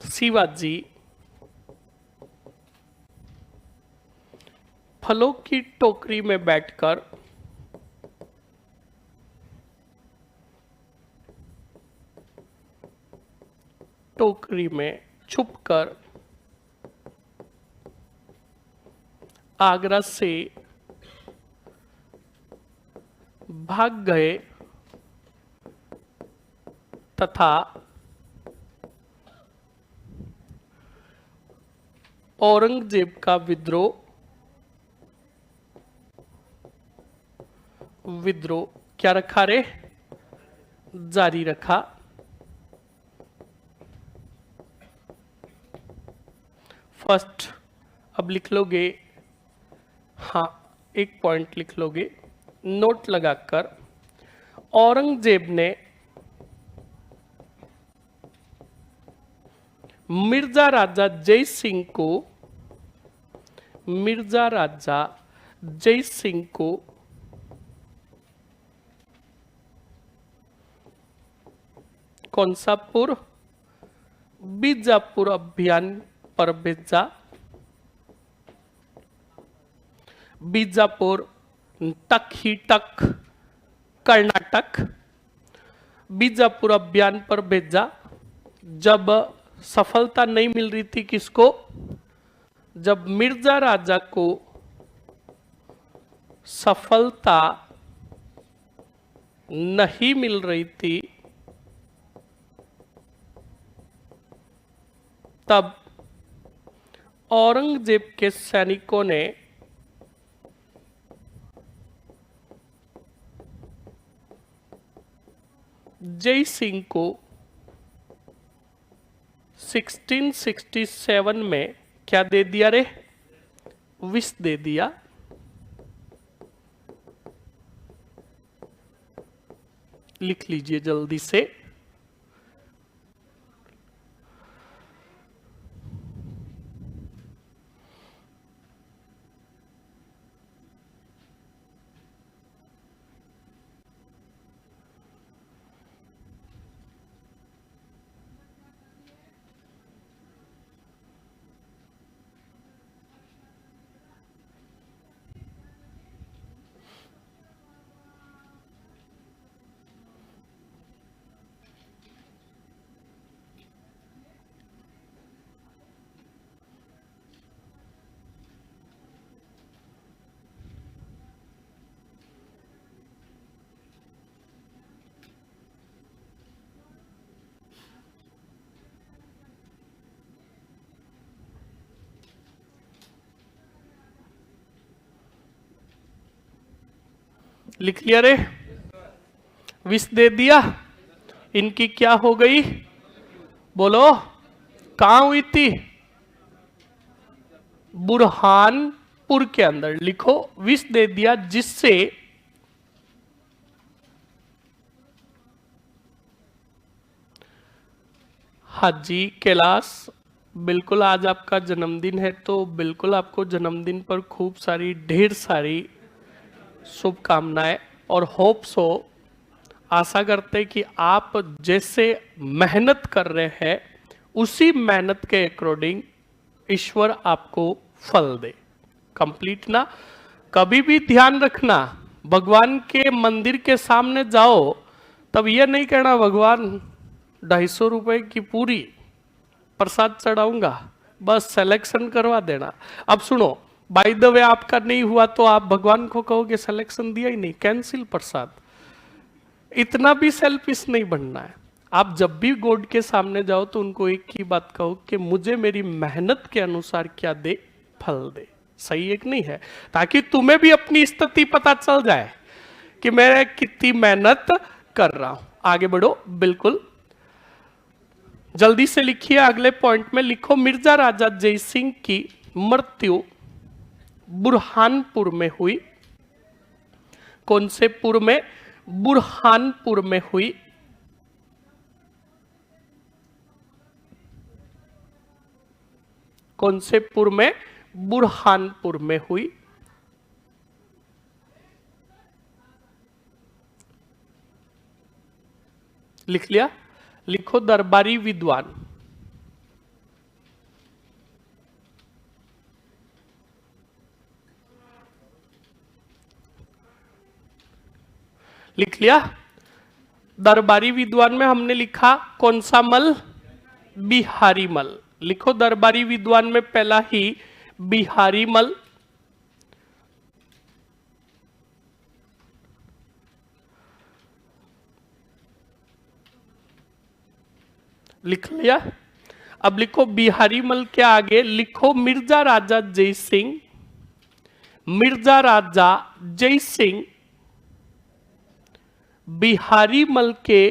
शिवाजी फलों की टोकरी में बैठकर टोकरी में छुपकर आगरा से भाग गए तथा औरंगजेब का विद्रोह क्या रखा रे? जारी रखा। फर्स्ट अब लिख लोगे, हाँ एक पॉइंट लिख लोगे नोट लगाकर, औरंगजेब ने मिर्जा राजा जय सिंह को कौन सा पुर? बीजापुर अभियान पर भेजा। बीजापुर तक ही तक कर्नाटक, बीजापुर अभियान पर भेजा। जब सफलता नहीं मिल रही थी किसको? जब मिर्जा राजा को सफलता नहीं मिल रही थी तब औरंगजेब के सैनिकों ने जय सिंह को 1667 में क्या दे दिया रे? विष दे दिया। लिख लीजिए जल्दी से। लिख लिया रे? विष दे दिया। इनकी क्या हो गई? बोलो, कहां हुई थी? बुरहानपुर के अंदर। लिखो, विष दे दिया जिससे हाजी कैलाश, बिल्कुल आज आपका जन्मदिन है, तो बिल्कुल आपको जन्मदिन पर खूब सारी, ढेर सारी शुभकामनाएं और होप सो। आशा करते कि आप जैसे मेहनत कर रहे हैं उसी मेहनत के अकॉर्डिंग ईश्वर आपको फल दे। कंप्लीट ना? कभी भी ध्यान रखना, भगवान के मंदिर के सामने जाओ तब यह नहीं कहना भगवान 250 रुपए की पूरी प्रसाद चढ़ाऊंगा, बस सिलेक्शन करवा देना। अब सुनो, बाय द वे आपका नहीं हुआ तो आप भगवान को कहोगे सिलेक्शन दिया ही नहीं, कैंसिल प्रसाद। इतना भी सेल्फिश नहीं बनना है। आप जब भी गॉड के सामने जाओ तो उनको एक ही बात कहो कि मुझे मेरी मेहनत के अनुसार क्या दे, फल दे। सही एक नहीं है? ताकि तुम्हें भी अपनी स्थिति पता चल जाए कि मैं कितनी मेहनत कर रहा हूं। आगे बढ़ो, बिल्कुल जल्दी से लिखिए। अगले पॉइंट में लिखो, मिर्जा राजा जय सिंह की मृत्यु बुरहानपुर में हुई। कौन से पुर में? बुरहानपुर में हुई। कौन से पुर में? बुरहानपुर में हुई। लिख लिया? लिखो, दरबारी विद्वान। लिख लिया? दरबारी विद्वान में हमने लिखा कौन सा मल? बिहारी मल। लिखो, दरबारी विद्वान में पहला ही बिहारी मल। लिख लिया? अब लिखो बिहारी मल के आगे लिखो मिर्जा राजा जय सिंह। मिर्जा राजा जय सिंह बिहारी मल के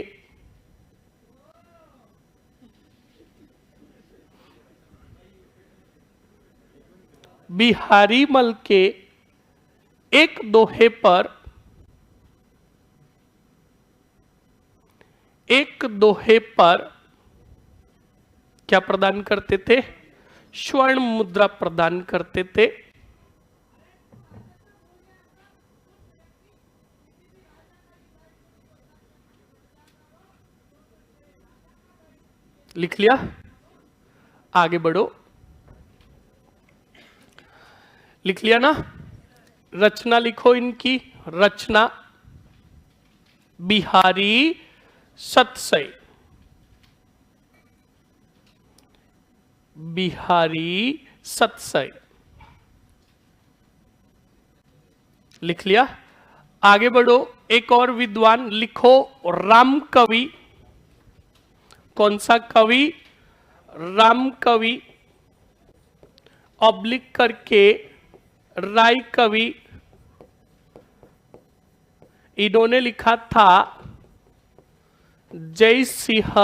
एक दोहे पर क्या प्रदान करते थे? स्वर्ण मुद्रा प्रदान करते थे। लिख लिया? आगे बढ़ो। लिख लिया ना? रचना लिखो इनकी। रचना बिहारी सतसई। बिहारी सतसई। लिख लिया? आगे बढ़ो। एक और विद्वान लिखो, राम कवि। कौन सा कवि? राम कवि ऑब्लिक करके राय कवि। इन्होंने लिखा था जय सिंह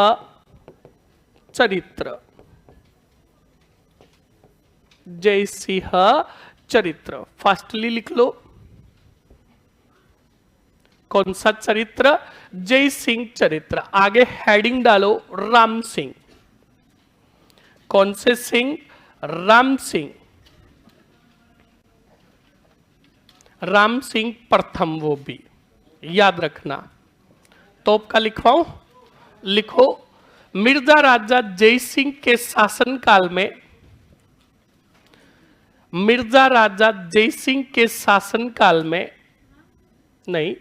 चरित्र। जय सिंह चरित्र। फास्टली लिख लो, कौन सा चरित्र? जय सिंह चरित्र। आगे हेडिंग डालो राम सिंह। कौन से सिंह? राम सिंह। राम सिंह प्रथम, वो भी याद रखना। तोप का लिखवाऊं? लिखो, मिर्जा राजा जय सिंह के शासनकाल में, मिर्जा राजा जय सिंह के शासनकाल में, नहीं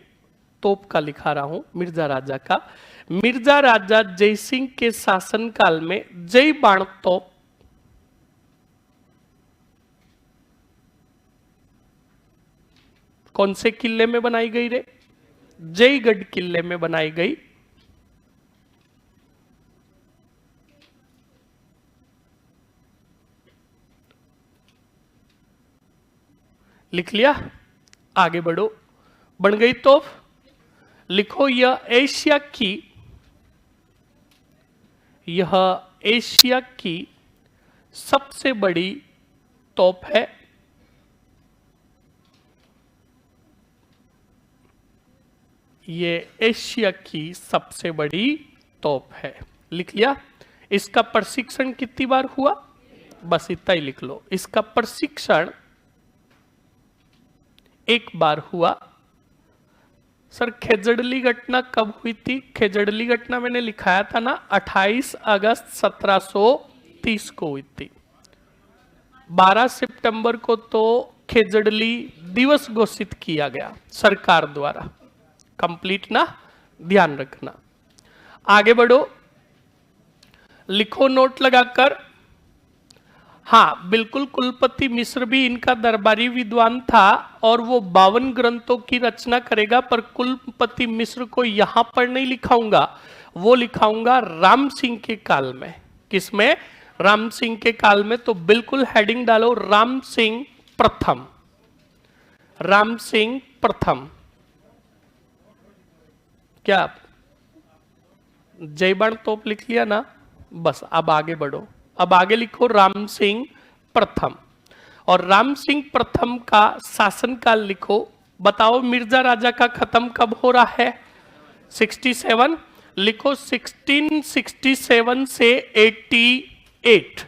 तोप का लिखा रहा हूं, मिर्जा राजा का। मिर्जा राजा जय सिंह के शासनकाल में जय बाण तोप कौन से किले में बनाई गई रे? जयगढ़ किले में बनाई गई। लिख लिया? आगे बढ़ो। बन गई तोप? लिखो, यह एशिया की सबसे बड़ी तोप है। ये एशिया की सबसे बड़ी तोप है। लिख लिया? इसका प्रशिक्षण कितनी बार हुआ? बस इतना ही लिख लो। इसका प्रशिक्षण एक बार हुआ। सर खेजड़ली घटना कब हुई थी? खेजड़ली घटना मैंने लिखाया था ना, 28 अगस्त 1730 को हुई थी। 12 सितंबर को तो खेजड़ली दिवस घोषित किया गया सरकार द्वारा। कंप्लीट ना, ध्यान रखना। आगे बढ़ो, लिखो नोट लगाकर। हाँ बिल्कुल, कुलपति मिश्र भी इनका दरबारी विद्वान था और वो 52 ग्रंथों की रचना करेगा, पर कुलपति मिश्र को यहां पर नहीं लिखाऊंगा, वो लिखाऊंगा राम सिंह के काल में। किसमें? राम सिंह के काल में। तो बिल्कुल हेडिंग डालो राम सिंह प्रथम। राम सिंह प्रथम। क्या जयबाण तोप लिख लिया ना? बस अब आगे बढ़ो। अब आगे लिखो राम सिंह प्रथम। और राम सिंह प्रथम का शासनकाल लिखो। बताओ मिर्जा राजा का खत्म कब हो रहा है? 67। लिखो 1667 से 88।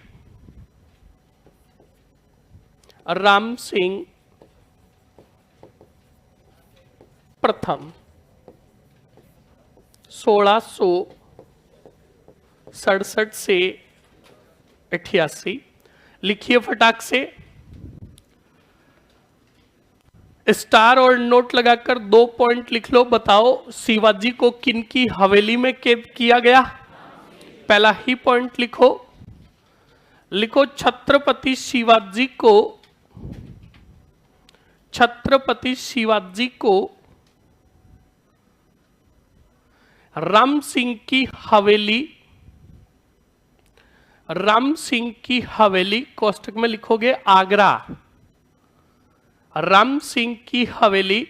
राम सिंह प्रथम 1667 से 88। लिखिए फटाक से, स्टार और नोट लगाकर 2 पॉइंट लिख लो। बताओ शिवाजी को किन की हवेली में कैद किया गया? पहला ही पॉइंट लिखो। लिखो छत्रपति शिवाजी को राम सिंह की हवेली कोष्टक में लिखोगे आगरा। राम सिंह की हवेली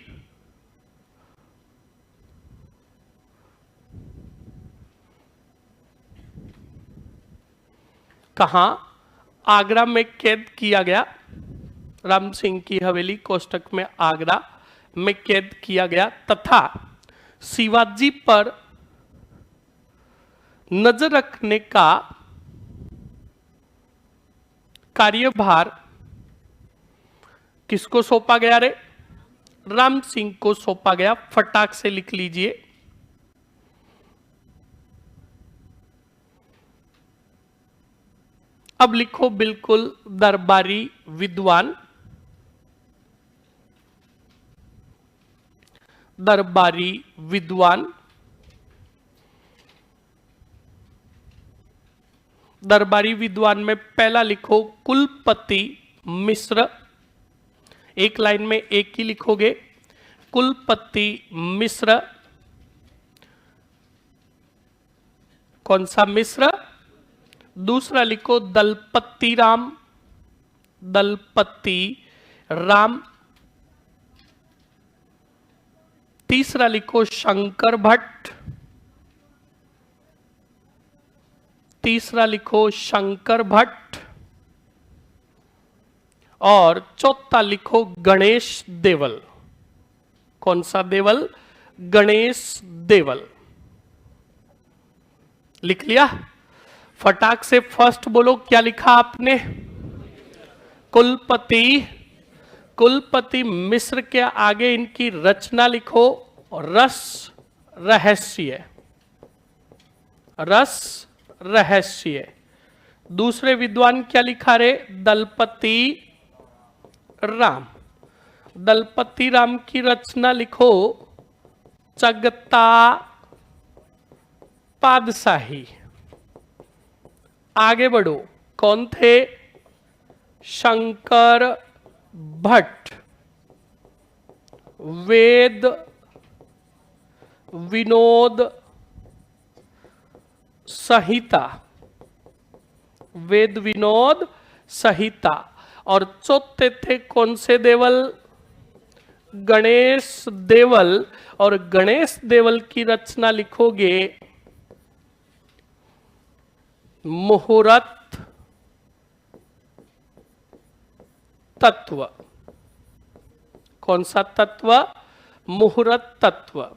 कहां? आगरा में कैद किया गया। राम सिंह की हवेली कोष्टक में आगरा में कैद किया गया, तथा शिवाजी पर नजर रखने का कार्यभार किसको सौंपा गया रे? राम सिंह को सौंपा गया। फटाक से लिख लीजिए। अब लिखो बिल्कुल दरबारी विद्वान। दरबारी विद्वान। दरबारी विद्वान में पहला लिखो कुलपति मिश्र। एक लाइन में एक ही लिखोगे, कुलपति मिश्र। कौन सा मिश्र? दूसरा लिखो दलपति राम। दलपति राम। तीसरा लिखो शंकर भट्ट। तीसरा लिखो शंकर भट्ट। और चौथा लिखो गणेश देवल। कौन सा देवल? गणेश देवल। लिख लिया? फटाक से फर्स्ट बोलो, क्या लिखा आपने? कुलपति। कुलपति मिश्र के आगे इनकी रचना लिखो, रस रहस्य। रस रहस्य। दूसरे विद्वान क्या लिखा रे? दलपति राम। दलपति राम की रचना लिखो, चगता पादशाही। आगे बढ़ो, कौन थे? शंकर भट्ट। वेद विनोद संहिता। वेद विनोद संहिता। और चौथे थे कौन से देवल? गणेश देवल। और गणेश देवल की रचना लिखोगे, मुहूर्त तत्व। कौन सा तत्व? मुहूर्त तत्व।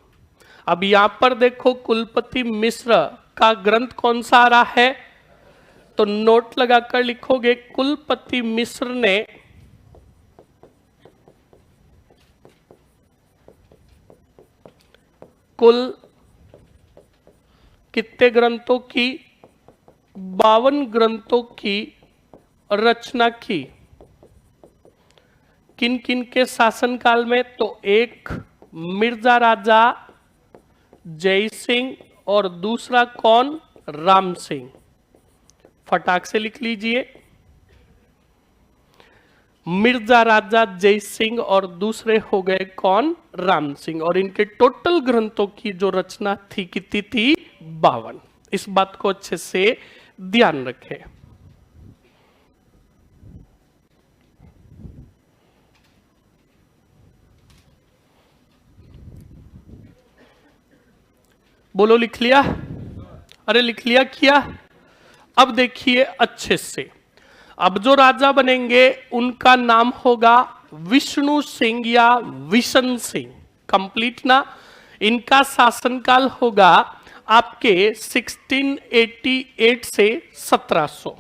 अब यहां पर देखो, कुलपति मिश्र का ग्रंथ कौन सा आ रहा है? तो नोट लगाकर लिखोगे, कुलपति मिश्र ने कुल कितने ग्रंथों की? 52 ग्रंथों की रचना की। किन किन के शासनकाल में? तो एक मिर्जा राजा जय सिंह और दूसरा कौन? राम सिंह। फटाक से लिख लीजिए, मिर्जा राजा जय सिंह और दूसरे हो गए कौन? राम सिंह। और इनके टोटल ग्रंथों की जो रचना थी कितनी थी? 52। इस बात को अच्छे से ध्यान रखें। बोलो, लिख लिया? अरे लिख लिया क्या? अब देखिए अच्छे से, अब जो राजा बनेंगे उनका नाम होगा विष्णु सिंह या विशन सिंह। कंप्लीट ना? इनका शासनकाल होगा आपके 1688 से 1700।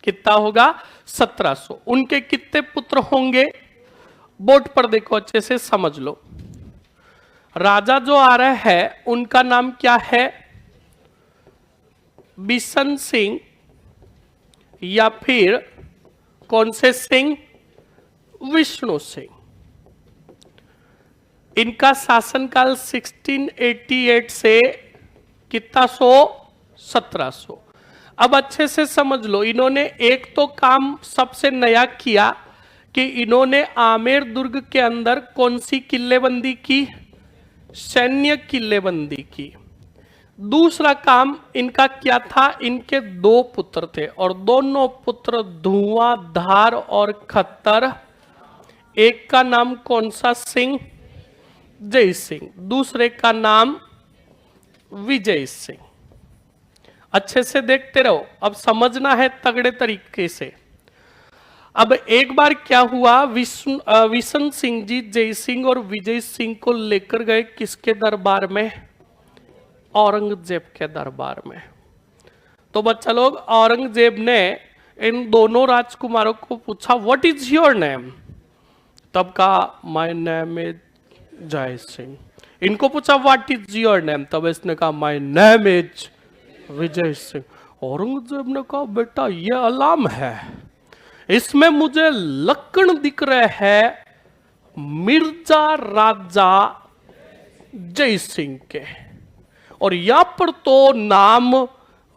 कितना होगा? 1700। उनके कितने पुत्र होंगे? बोर्ड पर देखो, अच्छे से समझ लो। राजा जो आ रहा है उनका नाम क्या है? बिशन सिंह या फिर कौन से सिंह? विष्णु सिंह। इनका शासनकाल 1688 से कितना? 1700। अब अच्छे से समझ लो, इन्होंने एक तो काम सबसे नया किया कि इन्होंने आमेर दुर्ग के अंदर कौन सी किल्लेबंदी की? सैन्य किल्लेबंदी की। दूसरा काम इनका क्या था? इनके 2 पुत्र थे और दोनों पुत्र धुआंधार और खत्तर। एक का नाम कौन सा सिंह? जय सिंह। दूसरे का नाम विजय सिंह। अच्छे से देखते रहो, अब समझना है तगड़े तरीके से। अब एक बार क्या हुआ, विशन सिंह जी जय सिंह और विजय सिंह को लेकर गए किसके दरबार में? औरंगजेब के दरबार में। तो बच्चा लोग, औरंगजेब ने इन दोनों राजकुमारों को पूछा, व्हाट इज योर नेम? तब कहा, माय नेम इज जय सिंह। इनको पूछा, व्हाट इज योर नेम? तब इसने कहा, my name is Vijay Singh. Aurangzeb ने कहा, बेटा ये अलार्म है, इसमें मुझे लक्षण दिख रहे हैं मिर्जा राजा जय सिंह के, और यहां पर तो नाम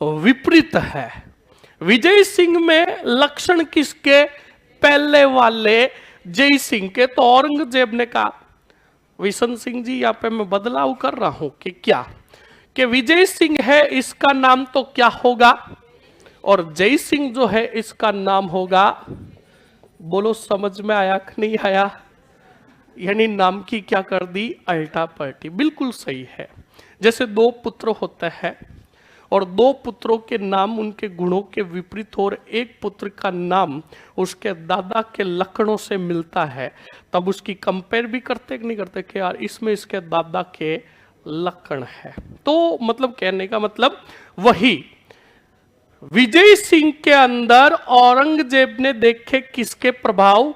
विपरीत है। विजय सिंह में लक्षण किसके? पहले वाले जय सिंह के। तो औरंगजेब ने कहा, विशन सिंह जी यहां पे मैं बदलाव कर रहा हूं कि क्या, कि विजय सिंह है इसका नाम तो क्या होगा, और जय सिंह जो है इसका नाम होगा। बोलो समझ में आया कि नहीं आया? यानी नाम की क्या कर दी? अल्टा पलटी। बिल्कुल सही है। जैसे 2 पुत्र होते हैं और दो पुत्रों के नाम उनके गुणों के विपरीत और एक पुत्र का नाम उसके दादा के लक्षणों से मिलता है, तब उसकी कंपेयर भी करते कि नहीं करते कि यार इसमें इसके दादा के लक्षण है। तो मतलब कहने का मतलब वही विजय सिंह के अंदर औरंगजेब ने देखे किसके प्रभाव,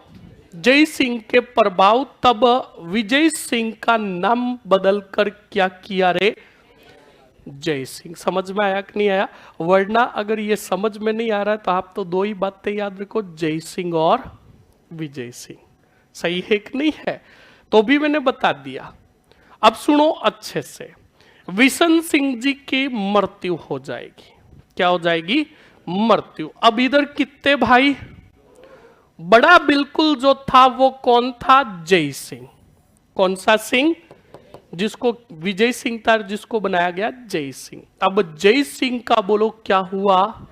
जय सिंह के प्रभाव, तब विजय सिंह का नाम बदलकर क्या किया रे, जय सिंह। समझ में आया कि नहीं आया? वरना अगर ये समझ में नहीं आ रहा है तो आप तो दो ही बातें याद रखो, जय सिंह और विजय सिंह। सही है कि नहीं है? तो भी मैंने बता दिया। अब सुनो अच्छे से, विशन सिंह जी की मृत्यु हो जाएगी। क्या हो जाएगी? मृत्यु। अब इधर कितने भाई? बड़ा बिल्कुल जो था वो कौन था? जय सिंह। कौन सा सिंह? जिसको विजय सिंह था, जिसको बनाया गया जय सिंह। अब जय सिंह का बोलो क्या हुआ?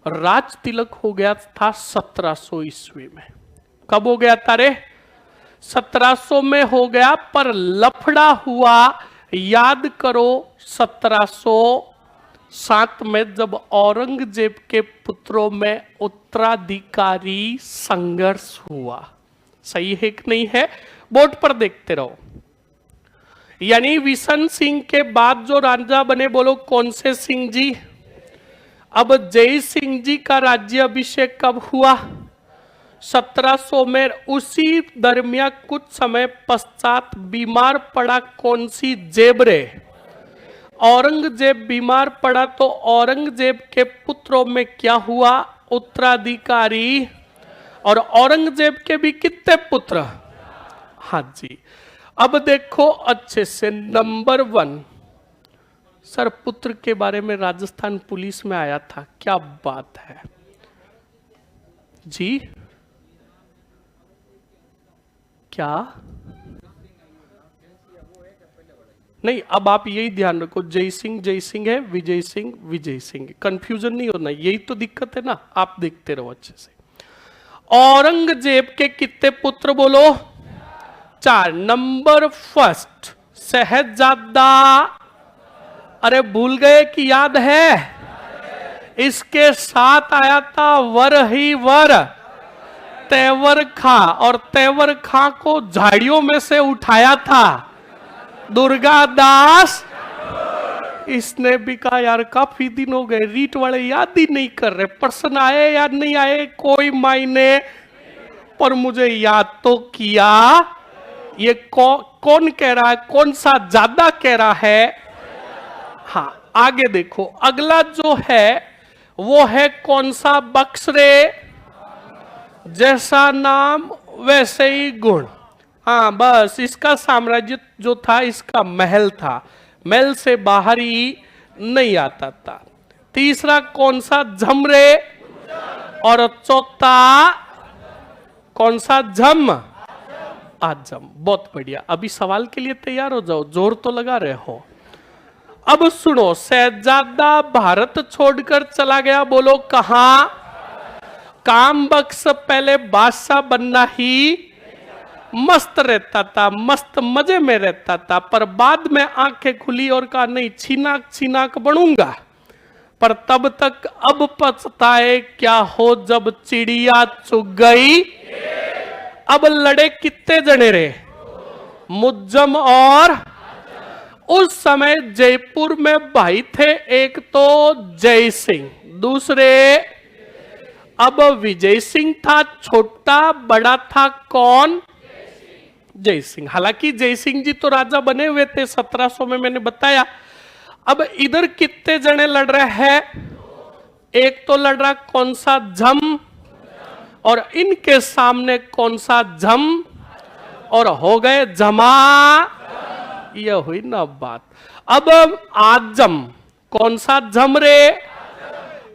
राज तिलक हो गया था 1700 ईस्वी में। कब हो गया था रे? 1700 में हो गया, पर लफड़ा हुआ, याद करो, 1707 में, जब औरंगजेब के पुत्रों में उत्तराधिकारी संघर्ष हुआ। सही है कि नहीं है? बोर्ड पर देखते रहो। यानी विशन सिंह के बाद जो राजा बने, बोलो कौन से सिंह जी? अब जय सिंह जी का राज्य अभिषेक कब हुआ? 1700 में। उसी दरमियान कुछ समय पश्चात बीमार पड़ा कौन सी जेब रे? औरंगजेब बीमार पड़ा, तो औरंगजेब के पुत्रों में क्या हुआ? उत्तराधिकारी। और औरंगजेब के भी कितने पुत्र? हाँ जी। अब देखो अच्छे से, नंबर 1, सर पुत्र के बारे में राजस्थान पुलिस में आया था, क्या बात है जी? क्या नहीं, अब आप यही ध्यान रखो, जय सिंह है, विजय सिंह, कंफ्यूजन नहीं होना, यही तो दिक्कत है ना। आप देखते रहो अच्छे से। औरंगजेब के कितने पुत्र बोलो? 4। नंबर 1 शहजादा। अरे भूल गए कि याद है? इसके साथ आया था वर ही वर, तेवर खां, और तेवर खां को झाड़ियों में से उठाया था दुर्गादास। इसने भी कहा यार काफी दिन हो गए, रीट वाले याद ही नहीं कर रहे, प्रश्न आए या नहीं आए कोई मायने, पर मुझे याद तो किया। ये कौन कह रहा है? कौन सा ज्यादा कह रहा है? हाँ, आगे देखो, अगला जो है वो है कौन सा? बक्सरे। जैसा नाम वैसे ही गुण। हाँ बस, इसका साम्राज्य जो था, इसका महल था, महल से बाहर ही नहीं आता था। तीसरा कौन सा? झमरे। और चौथा कौन सा? झम आजम। बहुत बढ़िया। अभी सवाल के लिए तैयार हो जाओ, जोर तो लगा रहे हो। अब सुनो, शहजादा भारत छोड़कर चला गया, बोलो कहां? काम बख्श पहले बादशाह बनना ही मस्त रहता था, मस्त मजे में रहता था, पर बाद में आंखें खुली और कहा नहीं, छीनाक बनूंगा। पर तब तक अब पछताए क्या हो जब चिड़िया चुग गई। अब लड़े कितने जने रे? मुज्जम और उस समय जयपुर में भाई थे, एक तो जय सिंह, दूसरे अब विजय सिंह था, छोटा बड़ा था कौन? जय सिंह। हालांकि जय सिंह जी तो राजा बने हुए थे 1700 में, मैंने बताया। अब इधर कितने जने लड़ रहे हैं? एक तो लड़ रहा कौन सा? झम, और इनके सामने कौन सा? झम, और हो गए जमा। ये हुई ना बात। अब आजम, कौन सा? झमरे।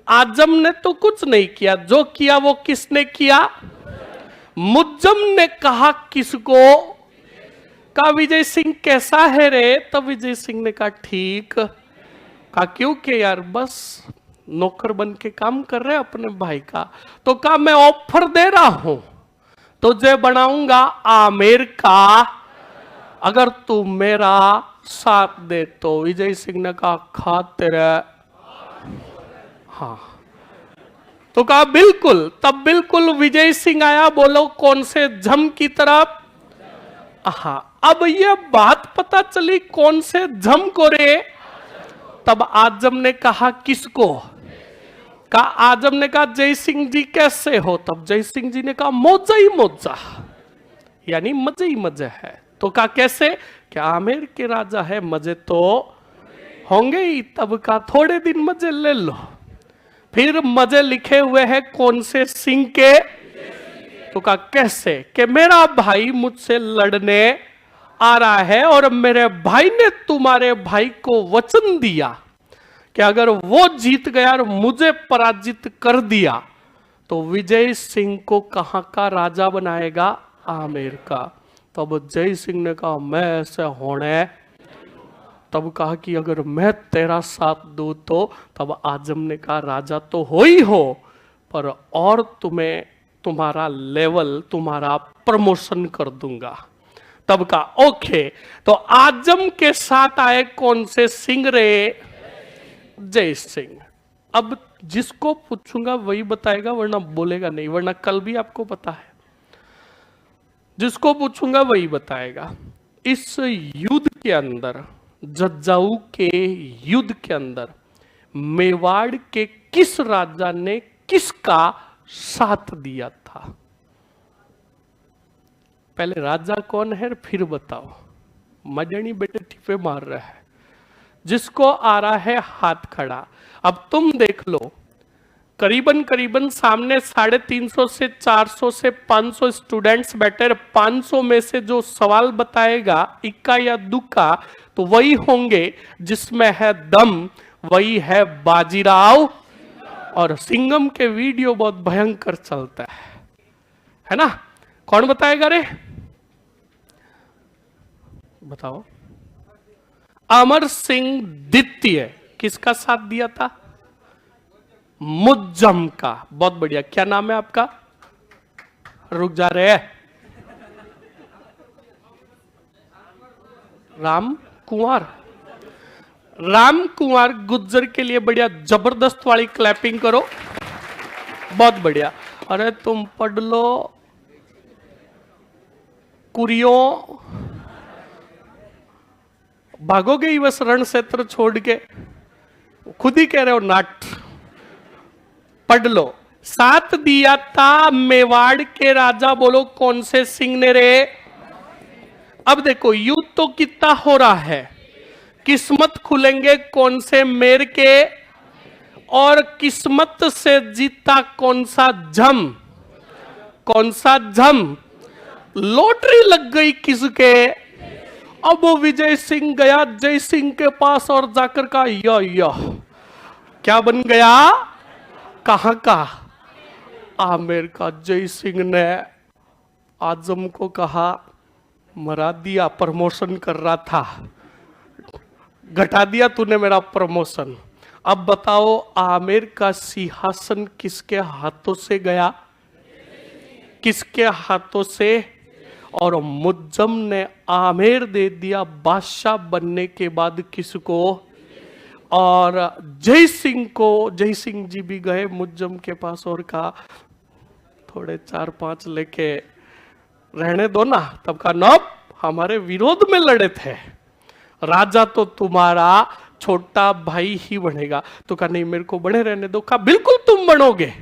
आजम ने तो कुछ नहीं किया, जो किया वो किसने किया? मुज्जम ने कहा किसको? कहा विजय सिंह कैसा है रे? तब विजय सिंह ने कहा ठीक। कहा क्यों के यार? बस नौकर बन के काम कर रहे अपने भाई का। तो कहा मैं ऑफर दे रहा हूं, तुझे बनाऊंगा आमेर का, अगर तू मेरा साथ दे तो। विजय सिंह ने कहा खा तेरे हाँ, तो कहा बिल्कुल। तब बिल्कुल विजय सिंह आया, बोलो कौन से झम की तरफ। हाँ, अब ये बात पता चली कौन से झम को रे। तब आजम ने कहा किसको? कहा आजम ने कहा जय सिंह जी कैसे हो? तब जय सिंह जी ने कहा मौजा ही मौजा, यानी मजे ही मजे है। तो कहा कैसे? क्या आमेर के राजा है, मजे तो होंगे ही। तब का थोड़े दिन मजे ले लो। फिर मजे लिखे हुए हैं कौन से सिंह के? तो कहा कैसे? कि मेरा भाई मुझसे लड़ने आ रहा है और मेरे भाई ने तुम्हारे भाई को वचन दिया कि अगर वो जीत गया और मुझे पराजित कर दिया तो विजय सिंह को कहां का राजा बनाएगा? आमेर का। तब जय सिंह ने कहा मैं ऐसे होने। तब कहा कि अगर मैं तेरा साथ दूं तो। तब आजम ने कहा राजा तो हो ही हो, पर और तुम्हें तुम्हारा लेवल, तुम्हारा प्रमोशन कर दूंगा। तब कहा ओके। तो आजम के साथ आए कौन से सिंह रे? जय सिंह। अब जिसको पूछूंगा वही बताएगा, वरना बोलेगा नहीं, वरना कल भी आपको पता है जिसको पूछूंगा वही बताएगा। इस युद्ध के अंदर, जज्जाऊ के युद्ध के अंदर मेवाड़ के किस राजा ने किसका साथ दिया था? पहले राजा कौन है फिर बताओ। मजनी बेटे ठिपे मार रहा है, जिसको आ रहा है हाथ खड़ा। अब तुम देख लो, करीबन करीबन सामने 350 से 400 से 500 स्टूडेंट्स बैठे। 500 में से जो सवाल बताएगा इक्का या दुक्का तो वही होंगे जिसमें है दम, वही है बाजीराव। और सिंघम के वीडियो बहुत भयंकर चलता है ना? कौन बताएगा रे? बताओ। अमर सिंह द्वितीय किसका साथ दिया था? मुज्जम का। बहुत बढ़िया। क्या नाम है आपका? रुक जा रहे हैं। राम कुंवर। राम कुंवर गुज्जर के लिए बढ़िया जबरदस्त वाली क्लैपिंग करो। बहुत बढ़िया। अरे तुम पढ़ लो कुरियो, भागोगे ही बस रण क्षेत्र छोड़ के। खुद ही कह रहे हो नाट। पढ़ लो। साथ दिया था मेवाड़ के राजा, बोलो कौन से सिंह ने रे? अब देखो युद्ध तो कितना हो रहा है, किस्मत खुलेंगे कौन से मेर के, और किस्मत से जीता कौन सा झम? कौन सा झम? लॉटरी लग गई किसके? अब वो विजय सिंह गया जय सिंह के पास और जाकर कहा या क्या बन गया? कहां का? आमेर का। जय सिंह ने आजम को कहा मरा दिया, प्रमोशन कर रहा था, घटा दिया तूने मेरा प्रमोशन। अब बताओ आमेर का सिंहासन किसके हाथों से गया? किसके हाथों से? और मुज्जम ने आमेर दे दिया बादशाह बनने के बाद किसको? और जय सिंह को। जय सिंह जी भी गए मुज्जम के पास और कहा थोड़े 4-5 लेके रहने दो ना। तब कहा नॉप, हमारे विरोध में लड़े थे, राजा तो तुम्हारा छोटा भाई ही बनेगा। तो कहा नहीं मेरे को बने रहने दो। कहा बिल्कुल तुम बनोगे,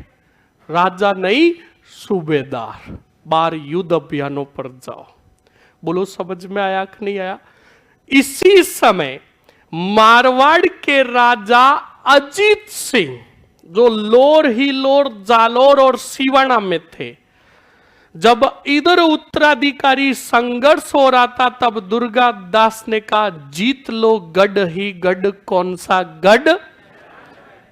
राजा नहीं सूबेदार। बार युद्ध अभियानों पर जाओ। बोलो समझ में आया कि नहीं आया? इसी समय मारवाड़ के राजा अजीत सिंह, जो लोर ही लोर, जालोर और सिवाना में थे, जब इधर उत्तराधिकारी संघर्ष हो रहा था तब दुर्गा दास ने कहा जीत लो गढ़ ही गढ़। कौन सा गढ़?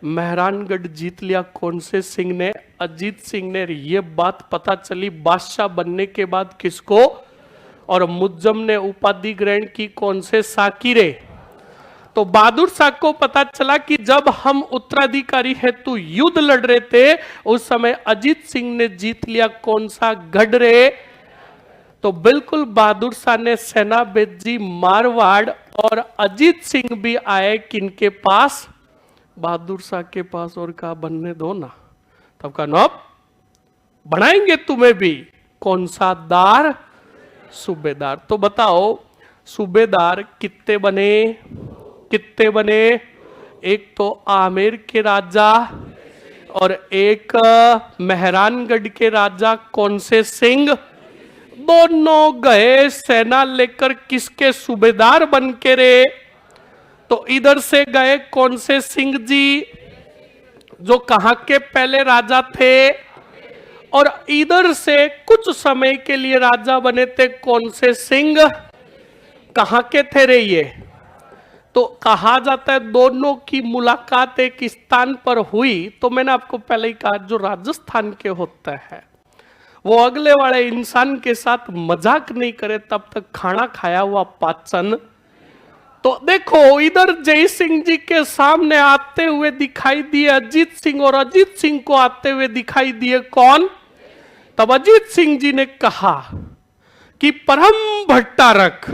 मेहरानगढ़ जीत लिया। कौन से सिंह ने? अजीत सिंह ने। ये बात पता चली बादशाह बनने के बाद किसको? और मुज्जम ने उपाधि ग्रहण की कौन से साकिरे? तो बहादुर शाह को पता चला कि जब हम उत्तराधिकारी हेतु युद्ध लड़ रहे थे उस समय अजीत सिंह ने जीत लिया कौन सा गढ़ रे? तो बिल्कुल बहादुर शाह ने सेना भेजी मारवाड़, और अजीत सिंह भी आए किनके पास? बहादुर शाह के पास और कहा बनने दो ना, तब कहा नौब बनाएंगे तुम्हें भी। कौन सा दार? सूबेदार। तो बताओ सूबेदार कितने बने? कितने बने? एक तो आमेर के राजा और एक मेहरानगढ़ के राजा कौन से सिंह। दोनों गए सेना लेकर किसके सूबेदार बन के रे? तो इधर से गए कौन से सिंह जी, जो कहां के पहले राजा थे, और इधर से कुछ समय के लिए राजा बने थे कौन से सिंह, कहां के थे रे ये? तो कहा जाता है दोनों की मुलाकात एक स्थान पर हुई। तो मैंने आपको पहले ही कहा जो राजस्थान के होते हैं वो अगले वाले इंसान के साथ मजाक नहीं करे तब तक खाना खाया हुआ पाचन। तो देखो इधर जय सिंह जी के सामने आते हुए दिखाई दिए अजीत सिंह, और अजीत सिंह को आते हुए दिखाई दिए कौन? तब अजीत सिंह जी ने कहा कि परम भट्टारक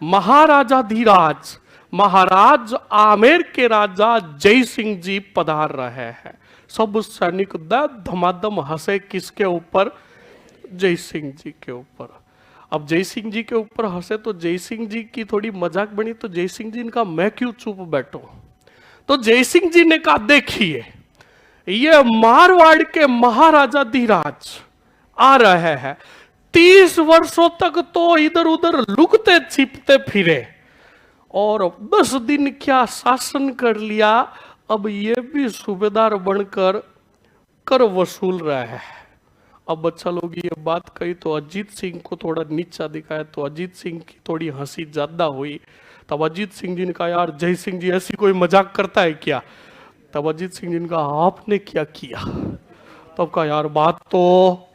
महाराजा धीराज, महाराज आमेर के राजा जय सिंह जी पधार रहे हैं। सब सैनिक धमाधम हंसे किसके ऊपर? जय सिंह जी के ऊपर। अब जय सिंह जी के ऊपर हंसे तो जय सिंह जी की थोड़ी मजाक बनी, तो जय सिंह जी ने कहा मैं क्यों चुप बैठूं? तो जय सिंह जी ने कहा देखिए ये मारवाड़ के महाराजा धीराज आ रहे हैं, 30 वर्षों तक तो इधर उधर लुकते छिपते फिरे और 10 दिन क्या शासन कर लिया, अब ये भी सूबेदार बनकर कर वसूल रहा है। अब बच्चा लोग ये बात कही तो अजीत सिंह को थोड़ा नीचा दिखाया, तो अजीत सिंह की थोड़ी हंसी ज्यादा हुई। तब अजीत सिंह जी ने कहा यार जय सिंह जी ऐसी कोई मजाक करता है क्या? तब अजीत सिंह जी ने कहा आपने क्या किया? तब कहा यार बात तो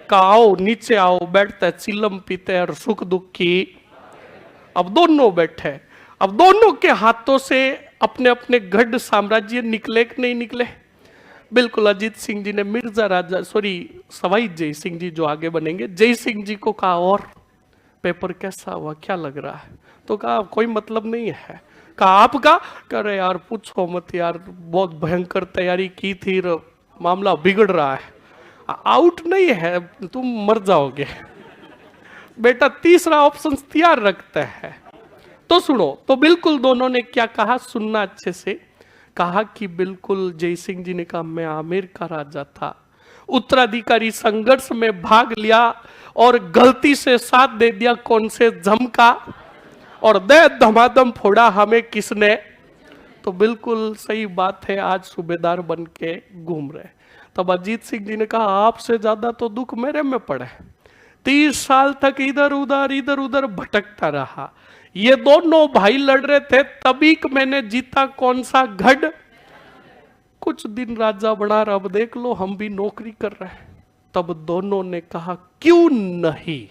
आओ नीचे आओ, बैठते चिल्लम पीते और सुख दुख की। अब दोनों बैठे, अब दोनों के हाथों से अपने अपने गढ़ साम्राज्य निकले कि नहीं निकले? बिल्कुल। अजीत सिंह जी ने मिर्जा राजा सवाई जय सिंह जी जो आगे बनेंगे जय सिंह जी को कहा और पेपर कैसा हुआ, क्या लग रहा है? तो कहा कोई मतलब नहीं है। कहा आपका? कह रहे यार पूछो मत यार, बहुत भयंकर तैयारी की थी, मामला बिगड़ रहा है, आउट नहीं है, तुम मर जाओगे। बेटा तीसरा ऑप्शन तैयार रखते हैं। तो सुनो, तो बिल्कुल दोनों ने क्या कहा सुनना अच्छे से। कहा कि बिल्कुल जय सिंह जी ने कहा मैं आमेर का राजा था, उत्तराधिकारी संघर्ष में भाग लिया और गलती से साथ दे दिया कौन से जम का, और दे धमाधम फोड़ा हमें किसने? तो बिल्कुल सही बात है, आज सूबेदार बन के घूम रहे। तब अजीत सिंह जी ने कहा आपसे ज्यादा तो दुख मेरे में पड़े, 30 साल तक इधर उधर भटकता रहा, ये दोनों भाई लड़ रहे थे तभी मैंने जीता कौन सा गढ़, कुछ दिन राजा बना, अब देख लो हम भी नौकरी कर रहे हैं। तब दोनों ने कहा क्यों नहीं,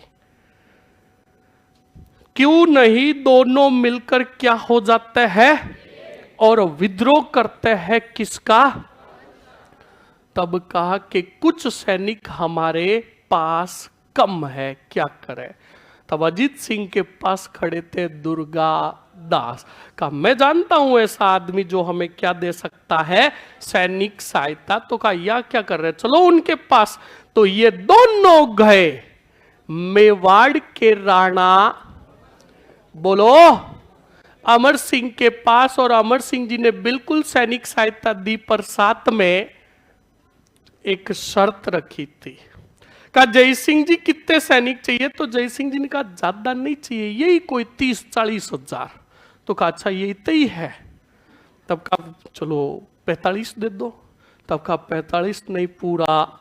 क्यों नहीं, दोनों मिलकर क्या हो जाते हैं और विद्रोह करते हैं किसका? तब कहा कि कुछ सैनिक हमारे पास कम है, क्या करें? तब अजीत सिंह के पास खड़े थे दुर्गा दास। कहा मैं जानता हूं ऐसा आदमी जो हमें क्या दे सकता है, सैनिक सहायता। तो कहा या क्या कर रहे, चलो उनके पास। तो ये दोनों गए मेवाड़ के राणा बोलो अमर सिंह के पास, और अमर सिंह जी ने बिल्कुल सैनिक सहायता दी, पर साथ में एक शर्त रखी थी। कहा जय सिंह जी कितने सैनिक चाहिए? तो जय सिंह जी ने कहा ज्यादा नहीं चाहिए, यही कोई 30-40 हजार। तो कहा अच्छा ये इतना ही है? तब कहा चलो 45 दे दो। तब कहा 45 नहीं, पूरा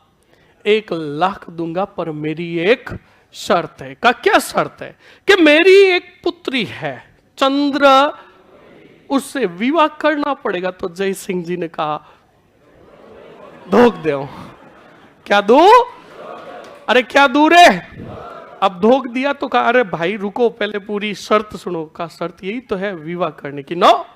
1 लाख दूंगा, पर मेरी एक शर्त है। कहा क्या शर्त है? कि मेरी एक पुत्री है चंद्र, उससे विवाह करना पड़ेगा। तो जय सिंह जी ने कहा धोख दो। क्या दो? अरे क्या दूर है? अब धोख दिया। तो कहा अरे भाई रुको पहले पूरी शर्त सुनो। का शर्त यही तो है विवाह करने की? नो,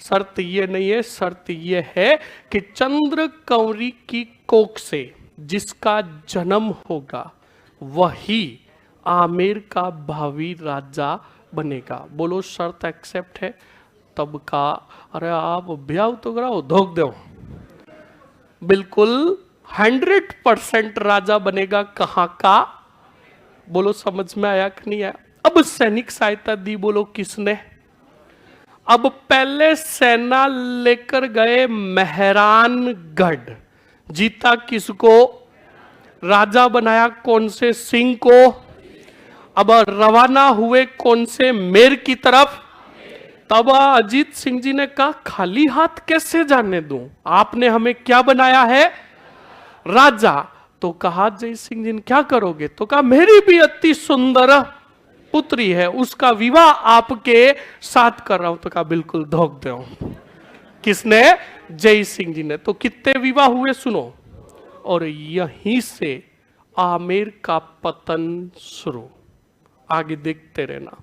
शर्त ये नहीं है, शर्त ये है कि चंद्र कंवरी की कोख से जिसका जन्म होगा वही आमेर का भावी राजा बनेगा। बोलो शर्त एक्सेप्ट है? तब का अरे आप ब्याह तो कराओ धोख दो। बिल्कुल 100% राजा बनेगा। कहां का? बोलो समझ में आया कि नहीं आया? अब सैनिक सहायता दी, बोलो किसने? अब पहले सेना लेकर गए मेहरानगढ़, जीता किसको? राजा बनाया कौन से? सिंह को। अब रवाना हुए कौन से? मेर की तरफ। तब अजीत सिंह जी ने कहा खाली हाथ कैसे जाने दूं, आपने हमें क्या बनाया है? राजा। तो कहा जय सिंह जी ने क्या करोगे? तो कहा मेरी भी अति सुंदर पुत्री है, उसका विवाह आपके साथ कर रहा हूं। तो कहा बिल्कुल धोख दो। किसने? जय सिंह जी ने। तो कितने विवाह हुए सुनो, और यहीं से आमेर का पतन शुरू। आगे देखते रहना।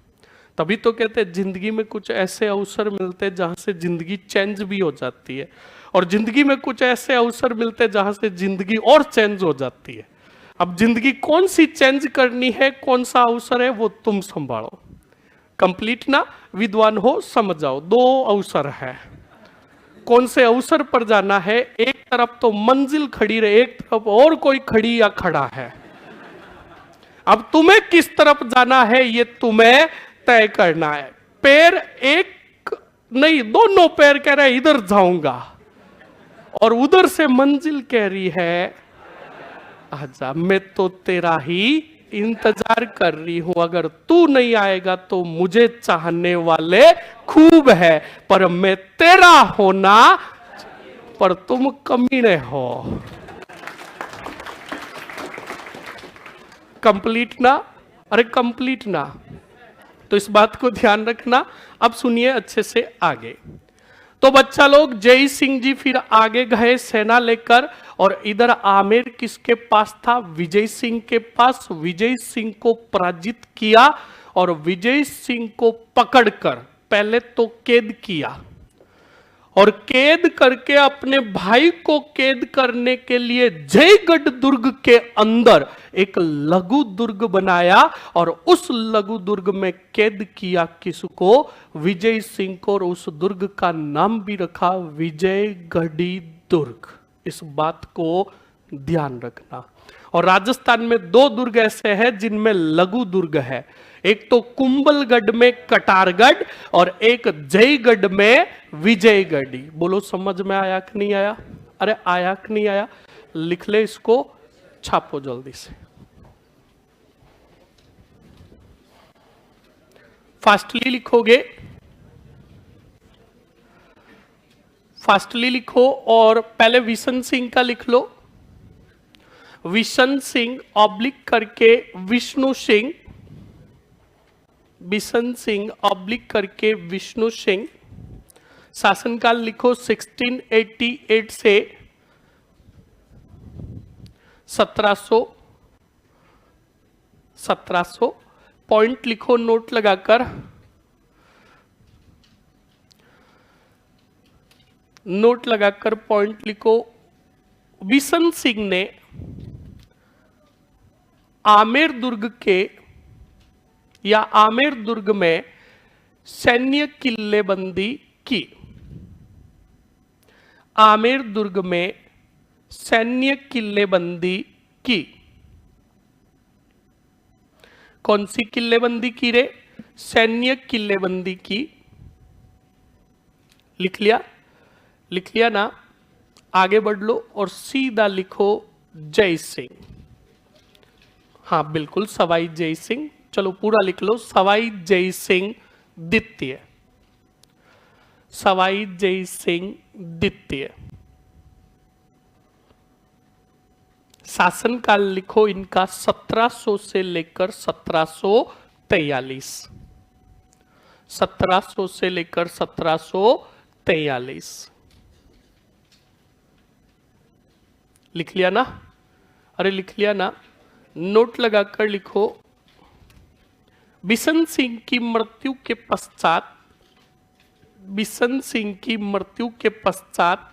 तभी तो कहते हैं जिंदगी में कुछ ऐसे अवसर मिलते हैं जहां से जिंदगी चेंज भी हो जाती है, और जिंदगी में कुछ ऐसे अवसर मिलते हैं जहां से जिंदगी और चेंज हो जाती है। अब जिंदगी कौन सी चेंज करनी है, कौन सा अवसर है, वो तुम संभालो। कंप्लीट ना? विद्वान हो समझ जाओ। दो अवसर है। कौन से अवसर पर जाना है? एक तरफ तो मंजिल खड़ी रहे, एक तरफ और कोई खड़ी या खड़ा है। अब तुम्हें किस तरफ जाना है ये तुम्हें तय करना है। पैर एक नहीं, दोनों पैर कह रहे हैं इधर जाऊंगा, और उधर से मंजिल कह रही है आजा, मैं तो तेरा ही इंतजार कर रही हूं। अगर तू नहीं आएगा तो मुझे चाहने वाले खूब है, पर मैं तेरा होना, पर तुम कमीने हो। कंप्लीट ना? अरे कंप्लीट ना? तो इस बात को ध्यान रखना। अब सुनिए अच्छे से आगे। तो बच्चा लोग, जय सिंह जी फिर आगे गए सेना लेकर, और इधर आमेर किसके पास था? विजय सिंह के पास। विजय सिंह को पराजित किया, और विजय सिंह को पकड़कर पहले तो कैद किया, और कैद करके अपने भाई को कैद करने के लिए जयगढ़ दुर्ग के अंदर एक लघु दुर्ग बनाया, और उस लघु दुर्ग में कैद किया किसको? विजय सिंह को, और उस दुर्ग का नाम भी रखा विजयगढ़ी दुर्ग। इस बात को ध्यान रखना। और राजस्थान में दो दुर्ग ऐसे हैं जिनमें लघु दुर्ग है, एक तो कुंभलगढ़ में कटारगढ़, और एक जयगढ़ में विजयगढ़ी। बोलो समझ में आया कि नहीं आया? अरे आया कि नहीं आया? लिख ले इसको, छापो जल्दी से, फास्टली लिखोगे, फास्टली लिखो। और पहले विशन सिंह का लिख लो, विशन सिंह ऑब्लिक करके विष्णु सिंह, बिशन सिंह ऑब्लिक करके विष्णु सिंह। शासनकाल लिखो 1688 से 1700 पॉइंट लिखो नोट लगाकर, नोट लगाकर पॉइंट लिखो। बिशन सिंह ने आमेर दुर्ग के या आमेर दुर्ग में सैन्य किल्लेबंदी की। आमेर दुर्ग में सैन्य किल्लेबंदी की। कौन सी किल्लेबंदी की रे? सैन्य किल्लेबंदी की। लिख लिया? लिख लिया ना? आगे बढ़ लो और सीधा लिखो जय सिंह। हाँ बिल्कुल, सवाई जय सिंह। चलो पूरा लिख लो, सवाई जय सिंह द्वितीय, सवाई जय सिंह द्वितीय। शासनकाल लिखो इनका 1700 से लेकर 1743, 1700 से लेकर 1743। लिख लिया ना? अरे लिख लिया ना? नोट लगाकर लिखो। बिशन सिंह की मृत्यु के पश्चात, बिशन सिंह की मृत्यु के पश्चात,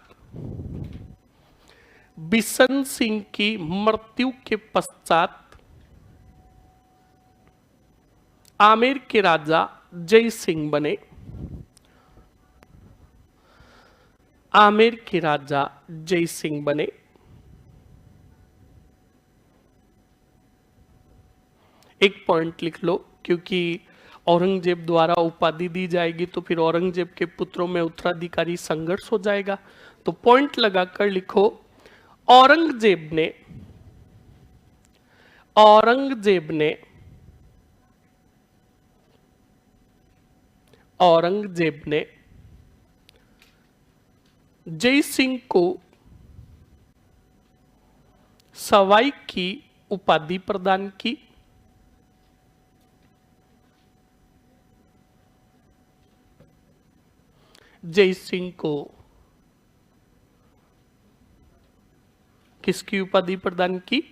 बिशन सिंह की मृत्यु के पश्चात आमेर के राजा जय सिंह बने। आमेर के राजा जय सिंह बने। एक पॉइंट लिख लो, क्योंकि औरंगजेब द्वारा उपाधि दी जाएगी तो फिर औरंगजेब के पुत्रों में उत्तराधिकारी संघर्ष हो जाएगा। तो पॉइंट लगाकर लिखो, औरंगजेब ने औरंगजेब ने जय सिंह को सवाई की उपाधि प्रदान की। जय सिंह को किसकी उपाधि प्रदान की?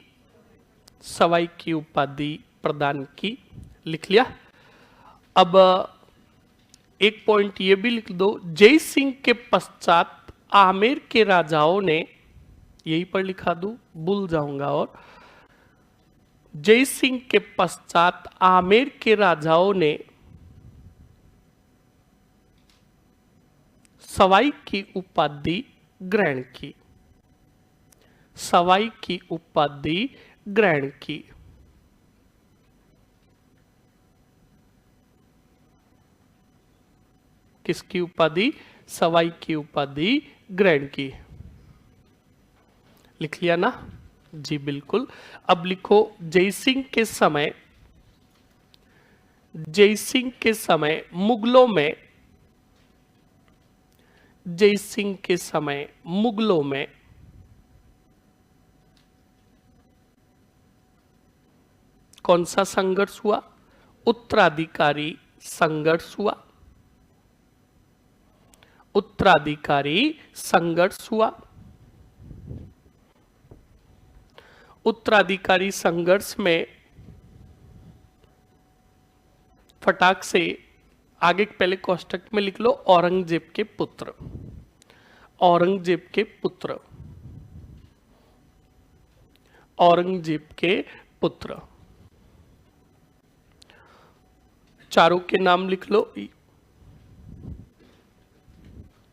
सवाई की उपाधि प्रदान की। लिख लिया। अब एक पॉइंट ये भी लिख दो, जय सिंह के पश्चात आमेर के राजाओं ने, यहीं पर लिखा दूं, भूल जाऊंगा, और जय सिंह के पश्चात आमेर के राजाओं ने सवाई की उपाधि ग्रहण की। सवाई की उपाधि ग्रहण की। किसकी उपाधि? सवाई की उपाधि ग्रहण की। लिख लिया ना जी? बिल्कुल। अब लिखो, जय सिंह के समय मुगलों में, जय सिंह के समय मुगलों में कौन सा संघर्ष हुआ? उत्तराधिकारी संघर्ष हुआ। उत्तराधिकारी संघर्ष हुआ। उत्तराधिकारी संघर्ष में फटाक से आगे पहले कोष्टक में लिख लो, औरंगजेब के पुत्र। औरंगजेब के पुत्र। औरंगजेब के पुत्र। चारों के नाम लिख लो।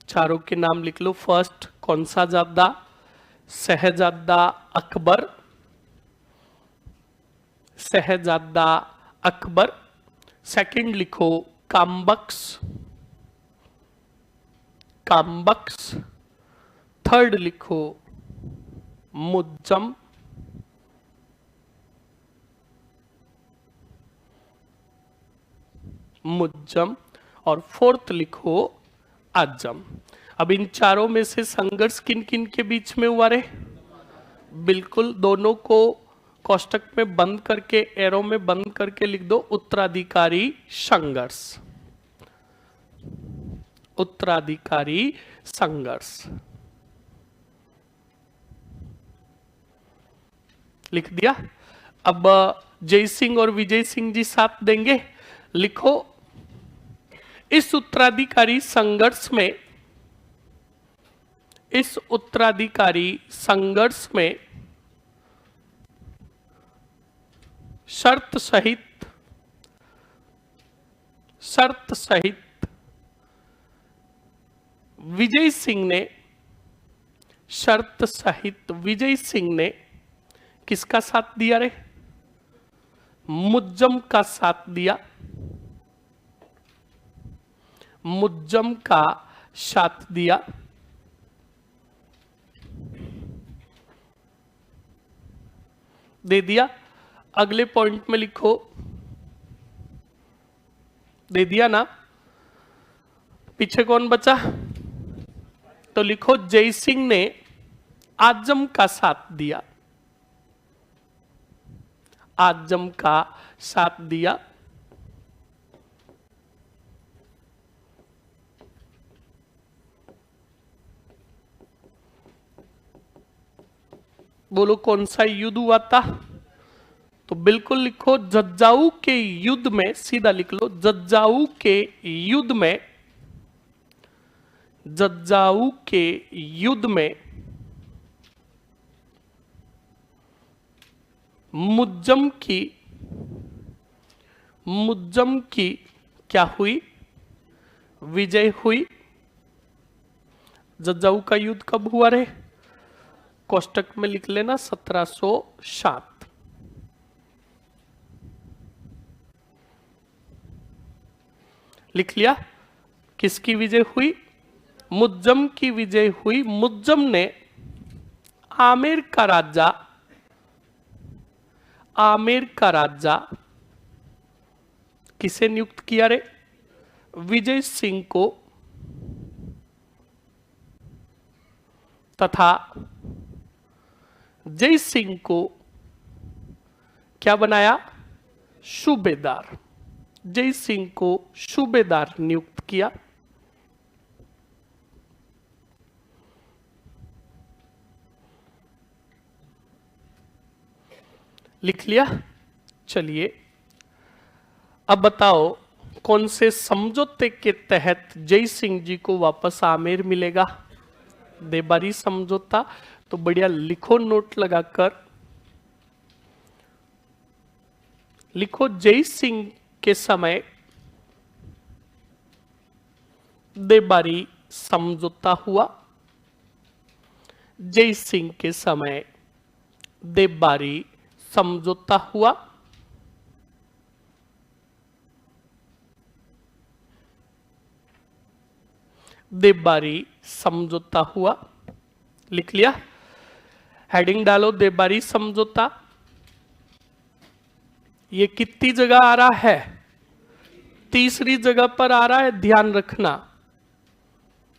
चारों के नाम लिख लो। फर्स्ट कौन सा जादा? शहजादा अकबर। शहजादा अकबर। सेकंड लिखो, काम्बक्स। काम्बक्स। थर्ड लिखो, मुज्जम। मुज्जम। और फोर्थ लिखो, आजम। अब इन चारों में से संघर्ष किन किन के बीच में हुआ रे? बिल्कुल, दोनों को कोष्टक में बंद करके, एरो में बंद करके लिख दो, उत्तराधिकारी संघर्ष। उत्तराधिकारी संघर्ष लिख दिया। अब जय सिंह और विजय सिंह जी साथ देंगे। लिखो, इस उत्तराधिकारी संघर्ष में, इस उत्तराधिकारी संघर्ष में शर्त सहित विजय सिंह ने, शर्त सहित विजय सिंह ने किसका साथ दिया रे? मुज्जम का साथ दिया। मुज्जम का साथ दिया। दे दिया। अगले पॉइंट में लिखो, दे दिया ना? पीछे कौन बचा? तो लिखो, जय सिंह ने आजम का साथ दिया। आजम का साथ दिया। बोलो कौन सा युद्ध हुआ था? तो बिल्कुल लिखो, जज्जाऊ के युद्ध में। सीधा लिख लो, जज्जाऊ के युद्ध में, जज्जाऊ के युद्ध में मुज्जम की क्या हुई? विजय हुई। जज्जाऊ का युद्ध कब हुआ रे? कोष्टक में लिख लेना 1707। लिख लिया। किसकी विजय हुई? मुज्जम की विजय हुई। मुज्जम ने आमेर का राजा किसे नियुक्त किया रे? विजय सिंह को, तथा जय सिंह को क्या बनाया? सूबेदार। जय सिंह को सूबेदार नियुक्त किया। लिख लिया। चलिए अब बताओ कौन से समझौते के तहत जय सिंह जी को वापस आमेर मिलेगा? देबारी समझौता। तो बढ़िया लिखो, नोट लगाकर लिखो। जय सिंह के समय देबारी समझौता हुआ। जय सिंह के समय देबारी समझौता हुआ। देबारी समझौता हुआ। लिख लिया। हेडिंग डालो, देबारी समझौता। ये कितनी जगह आ रहा है? तीसरी जगह पर आ रहा है, ध्यान रखना।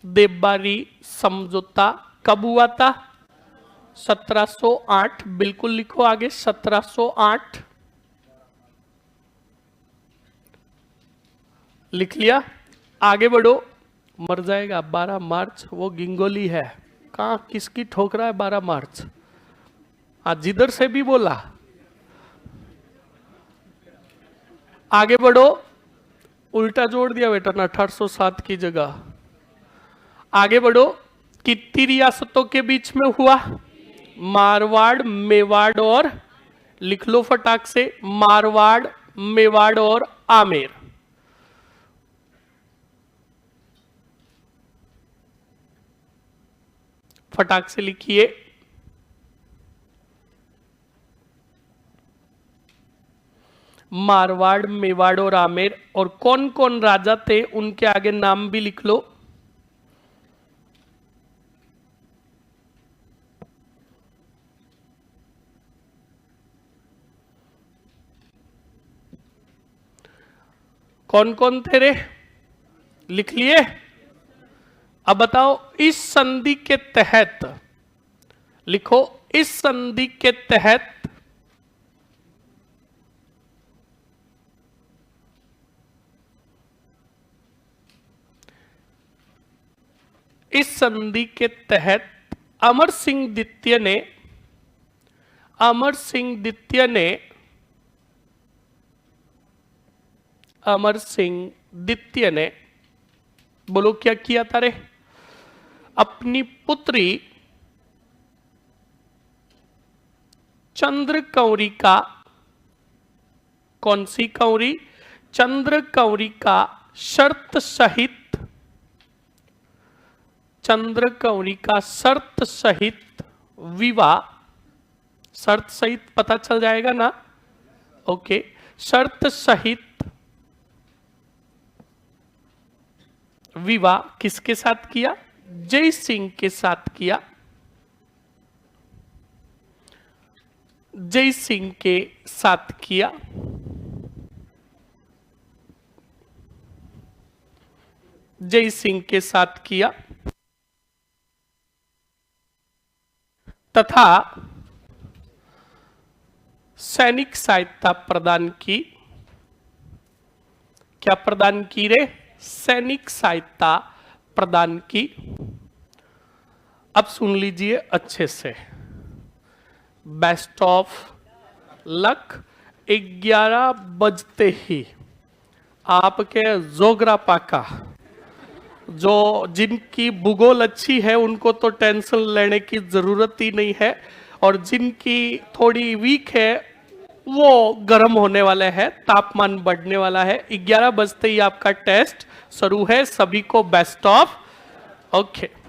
देबारी समझौता कब हुआ था? 1708। बिल्कुल लिखो आगे, 1708। लिख लिया। आगे बढ़ो। मर जाएगा। 12 मार्च वो गिंगोली है। कहां किसकी ठोक रहा है 12 मार्च? आज जिधर से भी बोला। आगे बढ़ो। उल्टा जोड़ दिया बेटा ना, 1807 की जगह। आगे बढ़ो। कितनी रियासतों के बीच में हुआ? मारवाड़, मेवाड़ और, लिख लो फटाक से, मारवाड़, मेवाड़ और आमेर। फटाक से लिखिए। मारवाड़, मेवाड़ और आमेर। और कौन कौन राजा थे उनके आगे नाम भी लिख लो। कौन कौन थे रे? लिख लिए। अब बताओ, इस संधि के तहत लिखो। इस संधि के तहत अमर सिंह द्वितीय ने बोलो क्या किया था रे? अपनी पुत्री चंद्रकौरी का, कौन सी कौरी? चंद्रकौरी का शर्त सहित, चंद्रकौरी का शर्त सहित विवाह। शर्त सहित पता चल जाएगा ना? ओके। शर्त सहित विवाह किसके साथ किया? जय सिंह के साथ किया। जय सिंह के साथ किया। जय सिंह के साथ किया। तथा सैनिक सहायता प्रदान की। क्या प्रदान की रे? सैनिक सहायता प्रदान की। अब सुन लीजिए अच्छे से। Best of luck. 11 बजते ही आपके जोग्राफा का, जो जिनकी भूगोल अच्छी है उनको तो टेंशन लेने की जरूरत ही नहीं है, और जिनकी थोड़ी वीक है वो गर्म होने वाले हैं, तापमान बढ़ने वाला है। 11 बजते ही आपका टेस्ट शुरू है। सभी को बेस्ट ऑफ। ओके।